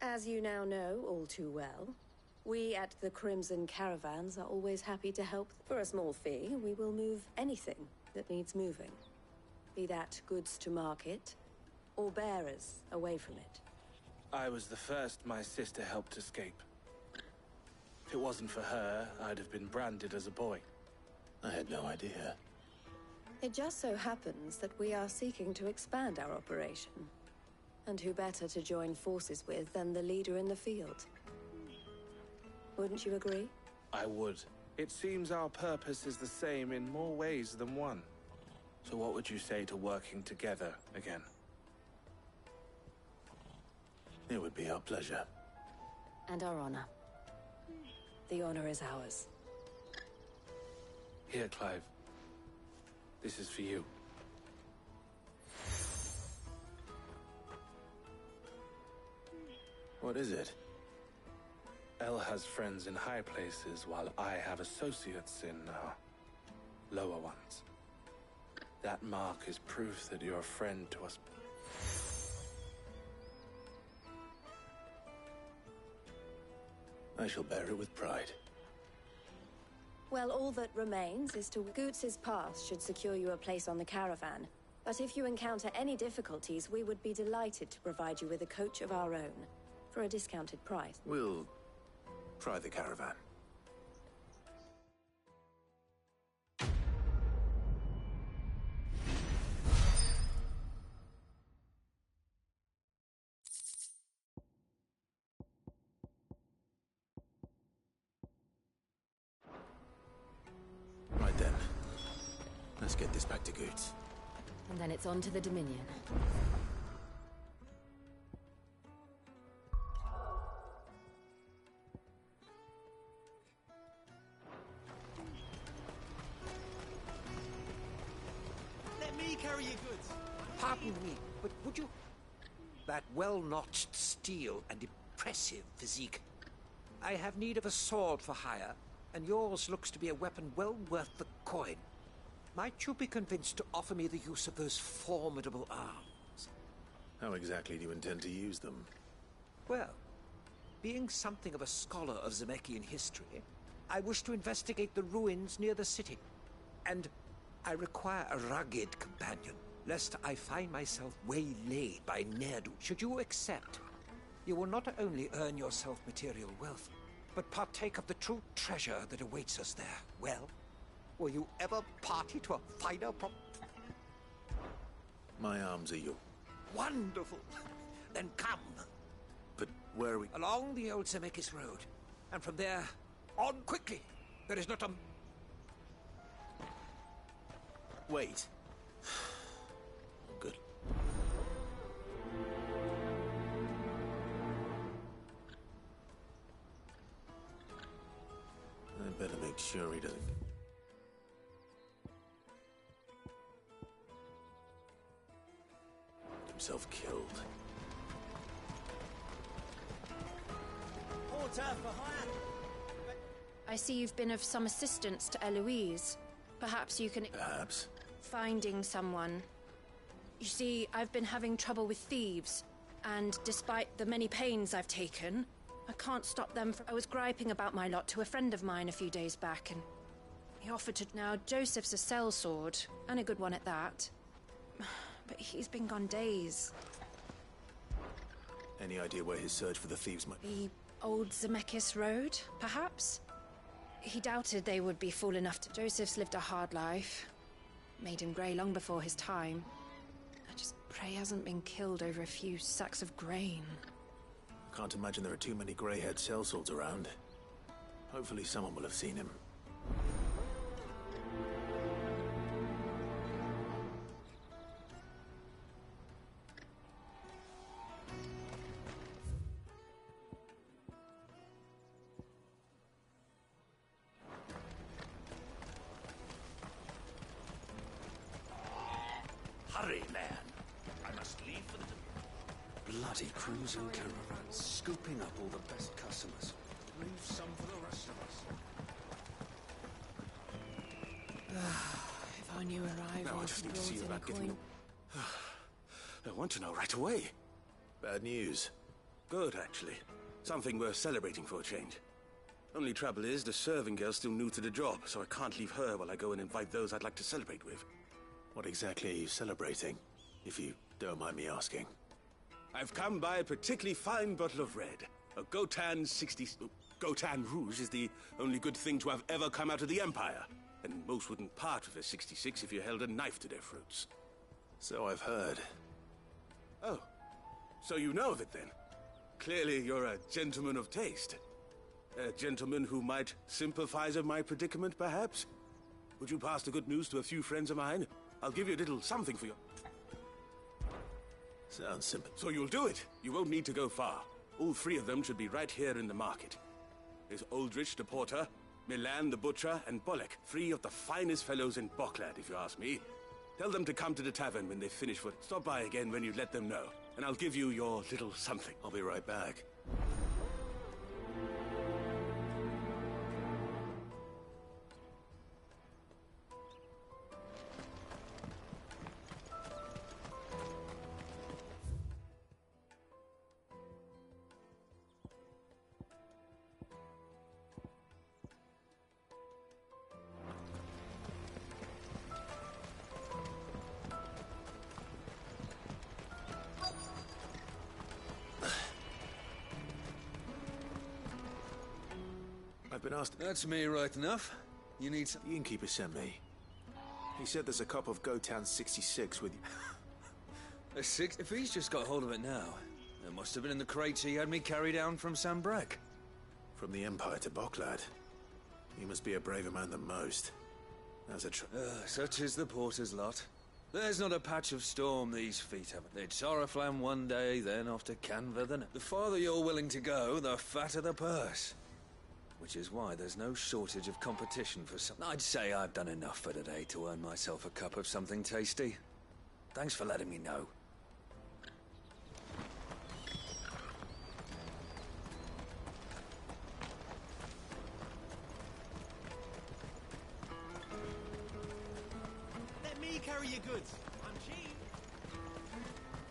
As you now know all too well, we at the Crimson Caravans are always happy to help. For a small fee, we will move anything that needs moving. Be that goods to market, or bearers away from it. I was the first my sister helped escape. If it wasn't for her, I'd have been branded as a boy. I had no idea. It just so happens that we are seeking to expand our operation. And who better to join forces with than the leader in the field? Wouldn't you agree? I would. It seems our purpose is the same in more ways than one. So what would you say to working together again? It would be our pleasure. And our honor. The honor is ours. Here, Clive. This is for you. What is it? El has friends in high places, while I have associates in, lower ones. That mark is proof that you're a friend to us. I shall bear it with pride. Well, all that remains is to... Goots's pass should secure you a place on the caravan. But if you encounter any difficulties, we would be delighted to provide you with a coach of our own. For a discounted price. We'll try the caravan. Right then. Let's get this back to Goots. And then it's on to the Dominion. Let me carry your goods. Pardon me, but would you... That well-notched steel and impressive physique. I have need of a sword for hire, and yours looks to be a weapon well worth the coin. Might you be convinced to offer me the use of those formidable arms? How exactly do you intend to use them? Well, being something of a scholar of Zemeckis history, I wish to investigate the ruins near the city. And I require a rugged companion, lest I find myself waylaid by ne'er-do. Should you accept, you will not only earn yourself material wealth, but partake of the true treasure that awaits us there. Well, will you ever party to a finer My arms are yours. Wonderful! Then come. But where are we? Along the old Zemeckis Road. And from there, on quickly. There is not a... Wait. Good. I better make sure he doesn't... himself killed. I see you've been of some assistance to Eloise. Perhaps you can... Perhaps. Finding someone. You see, I've been having trouble with thieves, and despite the many pains I've taken, I can't stop them from... I was griping about my lot to a friend of mine a few days back, and he offered to... Now, Joseph's a sellsword, and a good one at that. But he's been gone days. Any idea where his search for the thieves might... The old Zemeckis Road, perhaps? He doubted they would be fool enough to... Joseph's lived a hard life. Made him grey long before his time. I just pray he hasn't been killed over a few sacks of grain. Can't imagine there are too many grey-haired sellswords around. Hopefully someone will have seen him. Hurry, man. I must leave for the... Bloody cruising caravans, scooping up all the best customers. Leave some for the rest of us. If our new arrival Now I just need to see brought in a about getting... coin... I want to know right away. Bad news. Good, actually. Something worth celebrating for a change. Only trouble is, the serving girl's still new to the job, so I can't leave her while I go and invite those I'd like to celebrate with. What exactly are you celebrating, if you don't mind me asking? I've come by a particularly fine bottle of red. A Gotan 60... Gotan Rouge is the only good thing to have ever come out of the Empire. And most wouldn't part with a 66 if you held a knife to their throats. So I've heard. Oh, so you know of it then? Clearly you're a gentleman of taste. A gentleman who might sympathize with my predicament, perhaps? Would you pass the good news to a few friends of mine? I'll give you a little something for your... Sounds simple. So you'll do it. You won't need to go far. All three of them should be right here in the market. There's Aldrich the porter, Milan the butcher, and Bollock, three of the finest fellows in Boklad, if you ask me. Tell them to come to the tavern when they finish for... Stop by again when you let them know, and I'll give you your little something. I'll be right back. I've been asked... That's me right enough. You need some... The innkeeper sent me. He said there's a cup of Gotan 66 with you. A six? If he's just got hold of it now, it must have been in the crates he had me carry down from Sambrek. From the Empire to Boklad. He must be a braver man than most. As a such is the porter's lot. There's not a patch of storm these feet haven't. They'd Sorrowflam one day, then off to Canva the next. The farther you're willing to go, the fatter the purse. Which is why there's no shortage of competition for some... I'd say I've done enough for today to earn myself a cup of something tasty. Thanks for letting me know. Carry your goods. I'm cheap.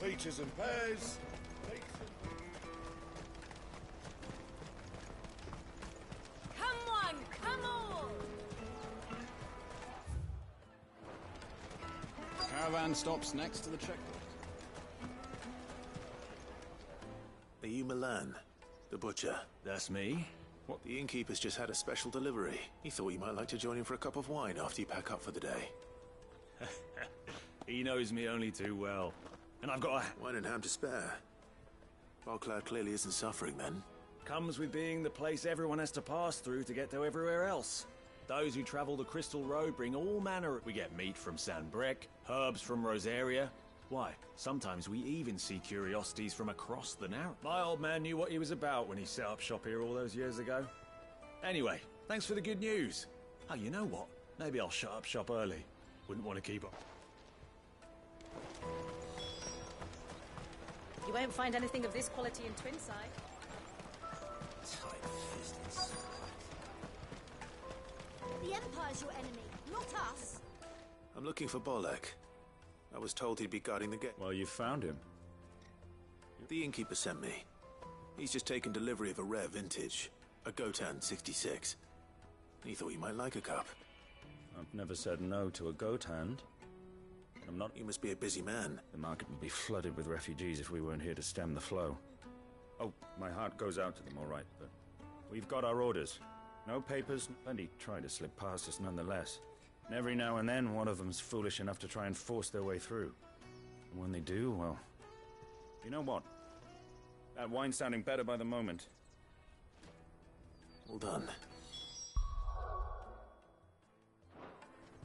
Peaches and pears. Come on, come on! Caravan stops next to the checkpoint. Are you Milan, the butcher? That's me. What? The innkeeper's just had a special delivery. He thought you might like to join him for a cup of wine after you pack up for the day. He knows me only too well. And I've got a... Wine and ham to spare. Boclad clearly isn't suffering then. Comes with being the place everyone has to pass through to get to everywhere else. Those who travel the Crystal Road bring all manner... We get meat from Sanbrec, herbs from Rosaria. Why, sometimes we even see curiosities from across the Narrow. My old man knew what he was about when he set up shop here all those years ago. Anyway, thanks for the good news. Oh, you know what? Maybe I'll shut up shop early. Wouldn't want to keep up. You won't find anything of this quality in Twinside. Tight-fisted. The Empire's your enemy, not us. I'm looking for Bolek. I was told he'd be guarding the gate. Well, you found him. The innkeeper sent me. He's just taken delivery of a rare vintage, a Gotan 66. He thought you might like a cup. I've never said no to a goat hand. I'm not... You must be a busy man. The market would be flooded with refugees if we weren't here to stem the flow. Oh, my heart goes out to them, all right, but we've got our orders. No papers, plenty try to slip past us nonetheless. And every now and then, one of them's foolish enough to try and force their way through. And when they do, well... You know what? That wine's sounding better by the moment. Well done.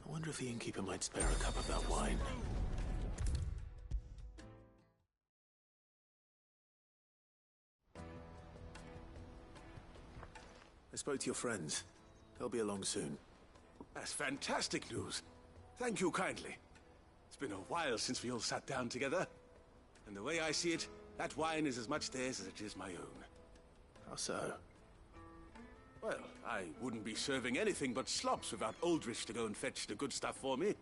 I wonder if the innkeeper might spare a cup of that wine. I spoke to your friends. They'll be along soon. That's fantastic news. Thank you kindly. It's been a while since we all sat down together. And the way I see it, that wine is as much theirs as it is my own. How so? Well, I wouldn't be serving anything but slops without Aldrich to go and fetch the good stuff for me.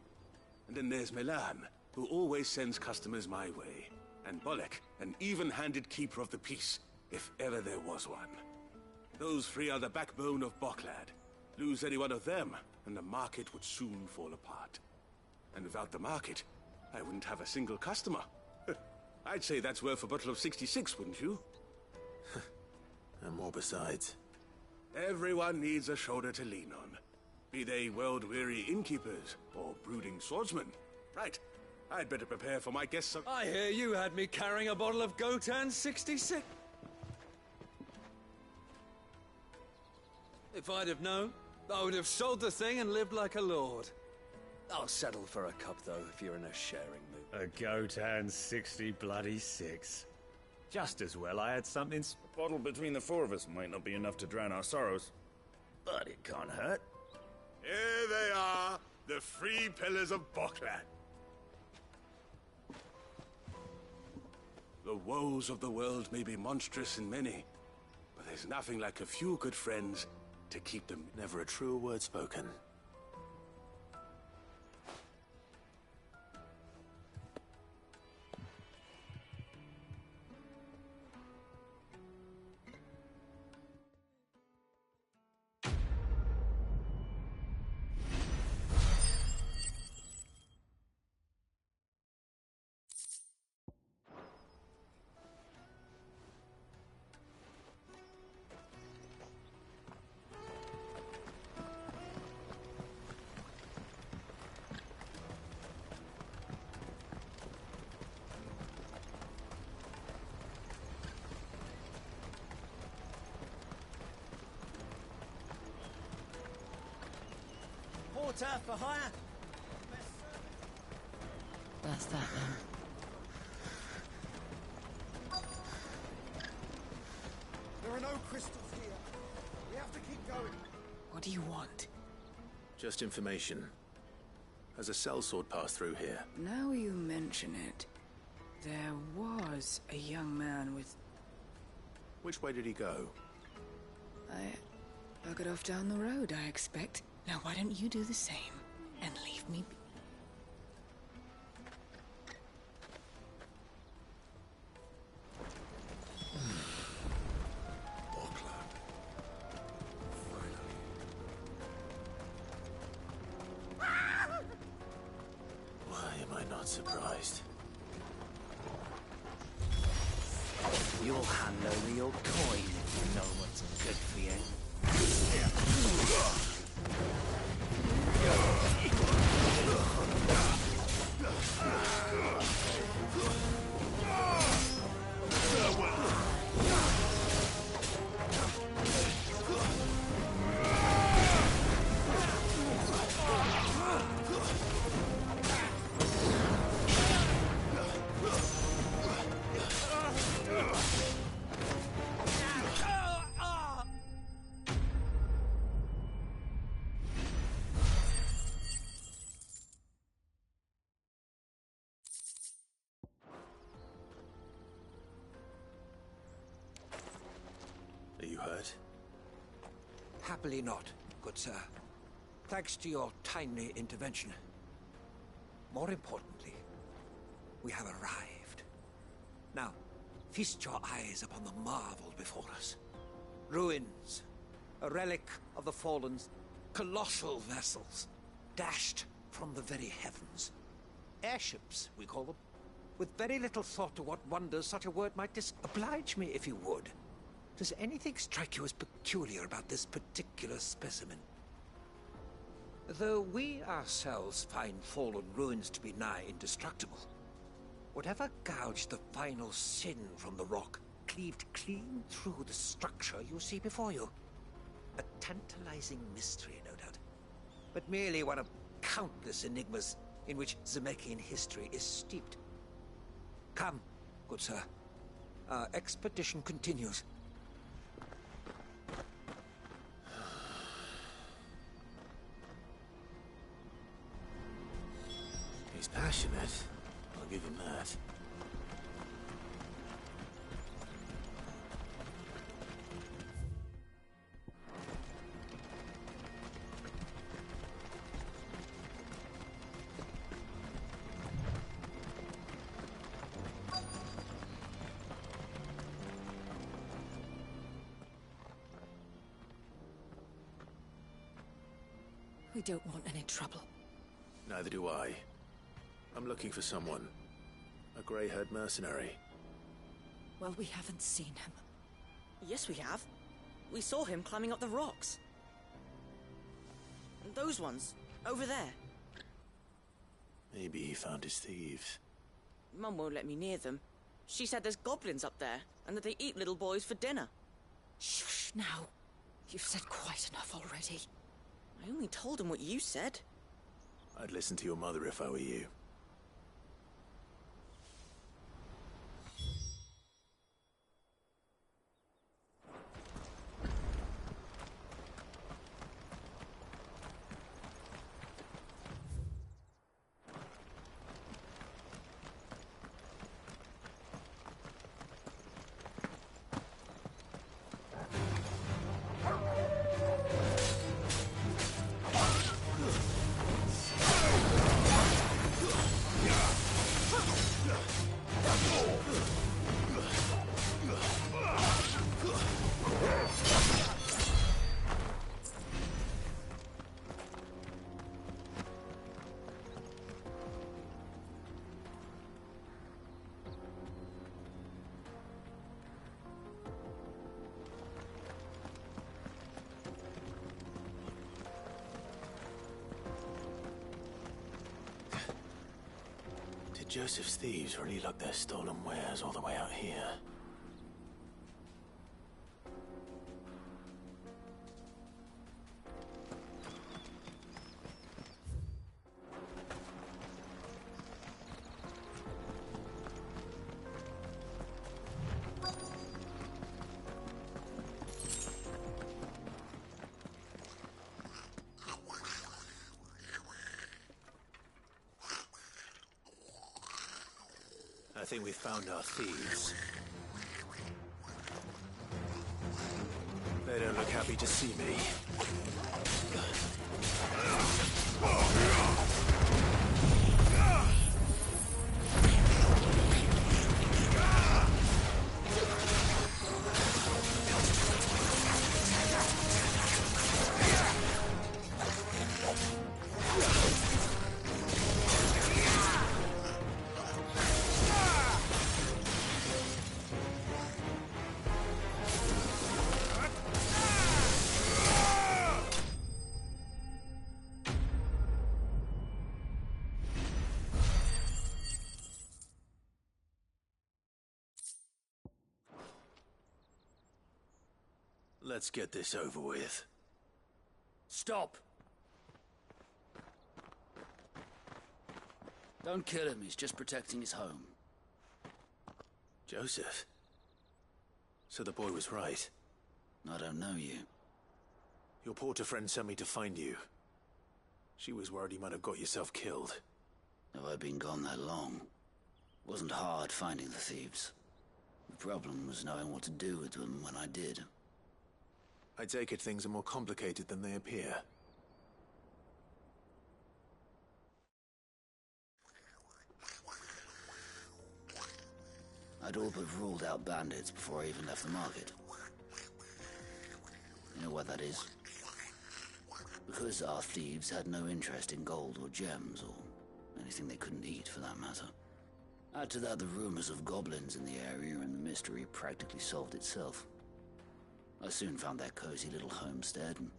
And then there's Milan, who always sends customers my way. And Bolek, an even-handed keeper of the peace, if ever there was one. Those three are the backbone of Boclad. Lose any one of them, and the market would soon fall apart. And without the market, I wouldn't have a single customer. I'd say that's worth a bottle of 66, wouldn't you? And more besides. Everyone needs a shoulder to lean on. Be they world-weary innkeepers or brooding swordsmen. Right. I'd better prepare for my guests. I hear you had me carrying a bottle of Gotan 66. If I'd have known, I would have sold the thing and lived like a lord. I'll settle for a cup, though, if you're in a sharing mood. A Gotan 60 Just as well I had something... A bottle between the four of us might not be enough to drown our sorrows. But it can't hurt. Here they are, the three pillars of Boclad. The woes of the world may be monstrous in many, but there's nothing like a few good friends to keep them. Never a truer word spoken. Porter for hire. That's that then. There are no crystals here. We have to keep going. What do you want? Just information. Has a sellsword passed through here? Now you mention it, there was a young man with... Which way did he go? I got off down the road, I expect. Now why don't you do the same and leave me be? You'll hand over your coin if you know what's good for you. Are you hurt? Happily not, good sir. Thanks to your timely intervention. More importantly, we have arrived. Now, feast your eyes upon the marvel before us. Ruins, a relic of the fallen's colossal vessels, dashed from the very heavens. Airships, we call them, with very little thought to what wonders such a word might oblige me if you would. Does anything strike you as peculiar about this particular specimen? Though we ourselves find fallen ruins to be nigh indestructible, whatever gouged the final sin from the rock cleaved clean through the structure you see before you. A tantalizing mystery, no doubt, but merely one of countless enigmas in which Zemeckis history is steeped. Come, good sir. Our expedition continues. He's passionate. I'll give him that. We don't want any trouble. Neither do I. I'm looking for someone. A grey-haired mercenary. Well, we haven't seen him. Yes, we have. We saw him climbing up the rocks. And those ones, over there. Maybe he found his thieves. Mum won't let me near them. She said there's goblins up there, and that they eat little boys for dinner. Shush, now. You've said quite enough already. I only told him what you said. I'd listen to your mother if I were you. Joseph's thieves really lug their stolen wares all the way out here. I think we've found our thieves. They don't look happy to see me. Let's get this over with. Stop! Don't kill him, he's just protecting his home. Joseph? So the boy was right. I don't know you. Your porter friend sent me to find you. She was worried you might have got yourself killed. Have I been gone that long? It wasn't hard finding the thieves. The problem was knowing what to do with them when I did. I take it things are more complicated than they appear. I'd all but ruled out bandits before I even left the market. You know what that is? Because our thieves had no interest in gold or gems, or anything they couldn't eat for that matter. Add to that the rumors of goblins in the area, and the mystery practically solved itself. I soon found their cozy little homestead, and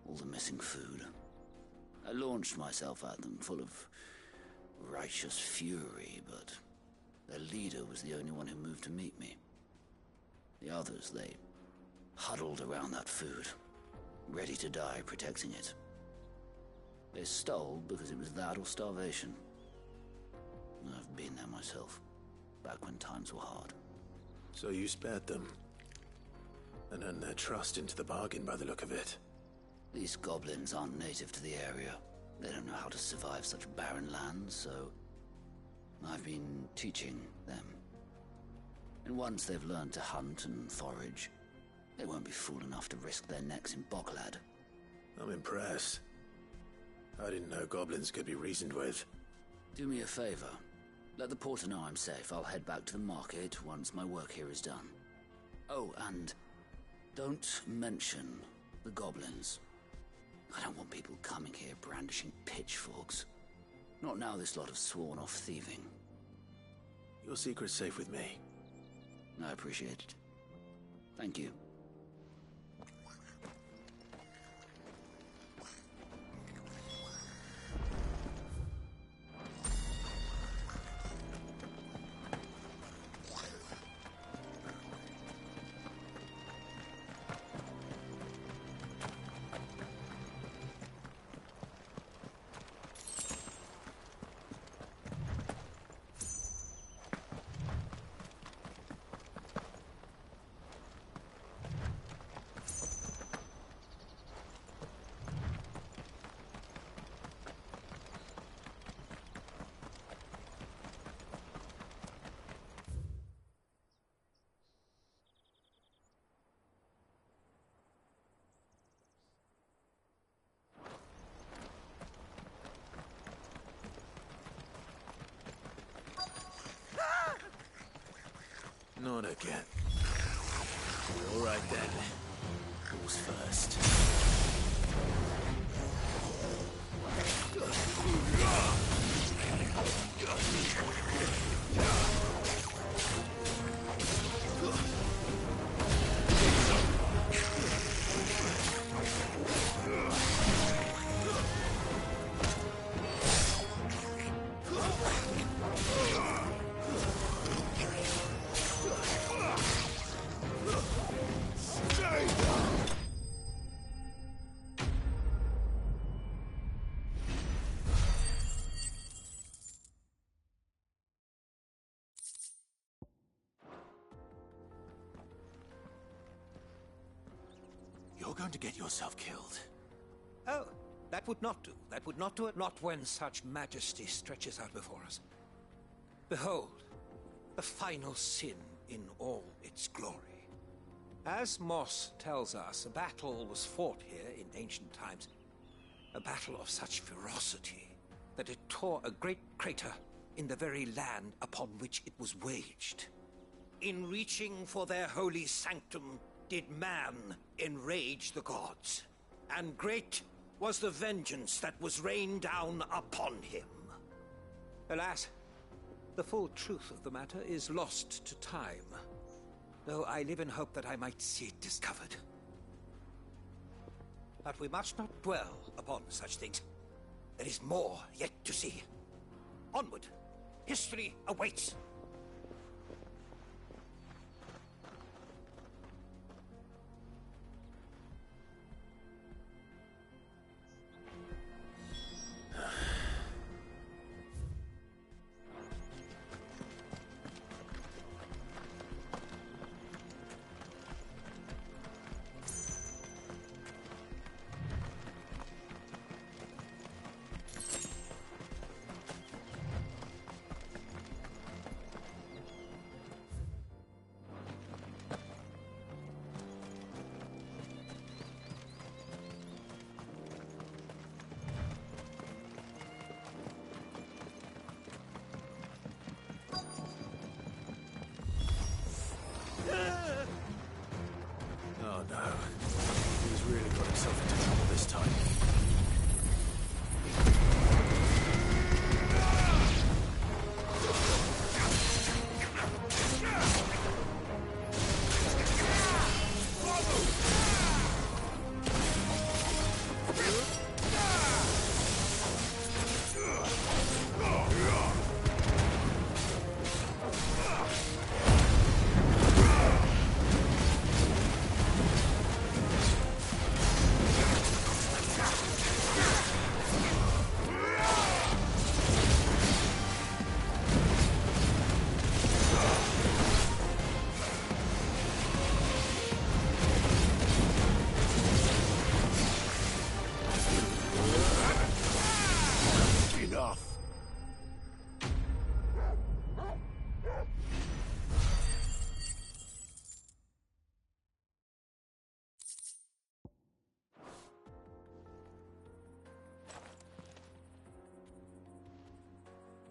all the missing food. I launched myself at them, full of righteous fury, but their leader was the only one who moved to meet me. The others, they huddled around that food, ready to die protecting it. They stole because it was that or starvation. I've been there myself, back when times were hard. So you spared them, and earned their trust into the bargain by the look of it. These goblins aren't native to the area. They don't know how to survive such barren lands, so I've been teaching them. And once they've learned to hunt and forage, they won't be fool enough to risk their necks in Boklad. I'm impressed. I didn't know goblins could be reasoned with. Do me a favor. Let the porter know I'm safe. I'll head back to the market once my work here is done. Oh, and don't mention the goblins. I don't want people coming here brandishing pitchforks. Not now this lot have sworn off thieving. Your secret's safe with me. I appreciate it. Thank you. Not again. All right then. Who's first? You're going to get yourself killed. Oh, that would not do. That would not do it. Not when such majesty stretches out before us. Behold, the final sin in all its glory. As Moss tells us, a battle was fought here in ancient times. A battle of such ferocity that it tore a great crater in the very land upon which it was waged. In reaching for their holy sanctum, did man enrage the gods, and great was the vengeance that was rained down upon him. Alas, the full truth of the matter is lost to time, though I live in hope that I might see it discovered. But we must not dwell upon such things. There is more yet to see. Onward! History awaits! yourself into trouble this time.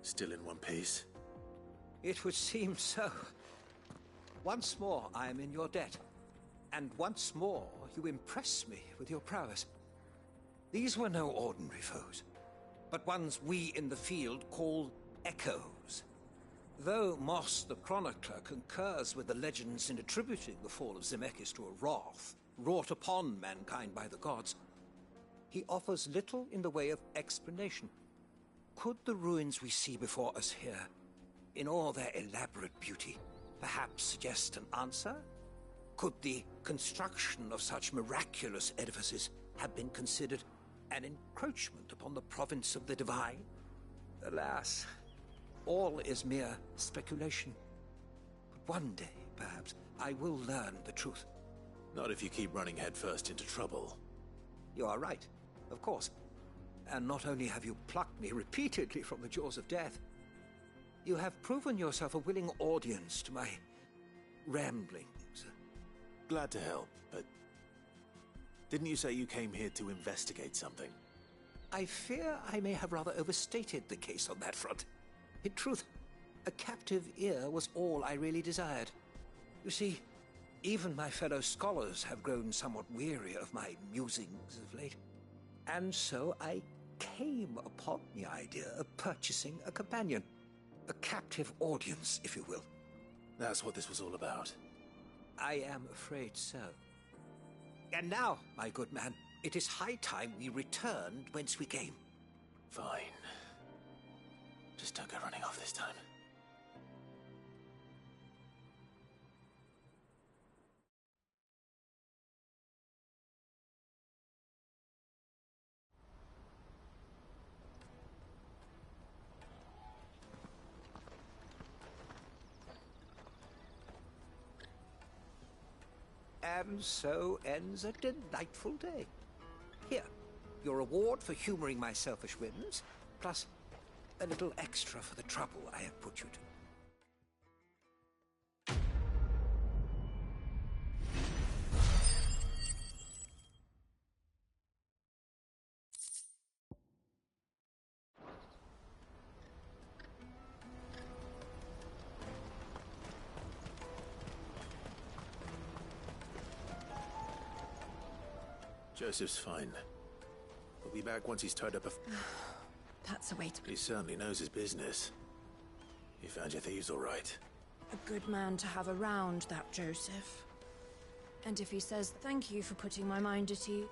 Still in one piece? It would seem so. Once more I am in your debt. And once more you impress me with your prowess. These were no ordinary foes, but ones we in the field call echoes. Though Moss the Chronicler concurs with the legends in attributing the fall of Zemeckis to a wrath wrought upon mankind by the gods, he offers little in the way of explanation. Could the ruins we see before us here, in all their elaborate beauty, perhaps suggest an answer? Could the construction of such miraculous edifices have been considered an encroachment upon the province of the divine? Alas, all is mere speculation. But one day, perhaps, I will learn the truth. Not if you keep running headfirst into trouble. You are right, of course. And not only have you plucked me repeatedly from the jaws of death, you have proven yourself a willing audience to my ramblings. Glad to help, but didn't you say you came here to investigate something? I fear I may have rather overstated the case on that front. In truth, a captive ear was all I really desired. You see, even my fellow scholars have grown somewhat weary of my musings of late. And so I came upon the idea of purchasing a companion. A captive audience, if you will. That's what this was all about. I am afraid so. And now, my good man, it is high time we returned whence we came. Fine. Just don't go running off this time. And so ends a delightful day. Here, your reward for humoring my selfish whims, plus a little extra for the trouble I have put you to. Joseph's fine. We'll be back once he's tied up a... That's a way to... He certainly knows his business. You found your thieves all right. A good man to have around, that Joseph. And if he says thank you for putting my mind at ease...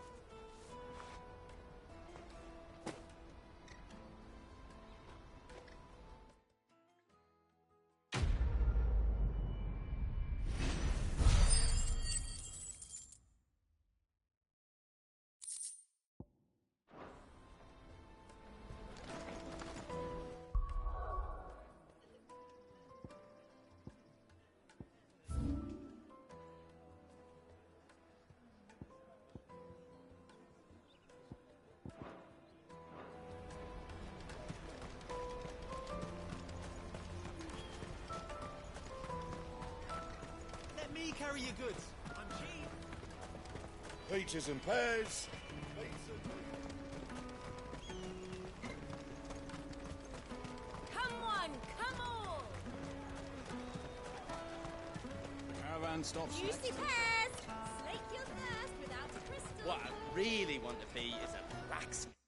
Carry your goods. I'm cheap. Peaches and pears. Come on, come on! Caravan stops. Juicy pears! Slake your thirst without a crystal. What? really want to be is a blacksmith.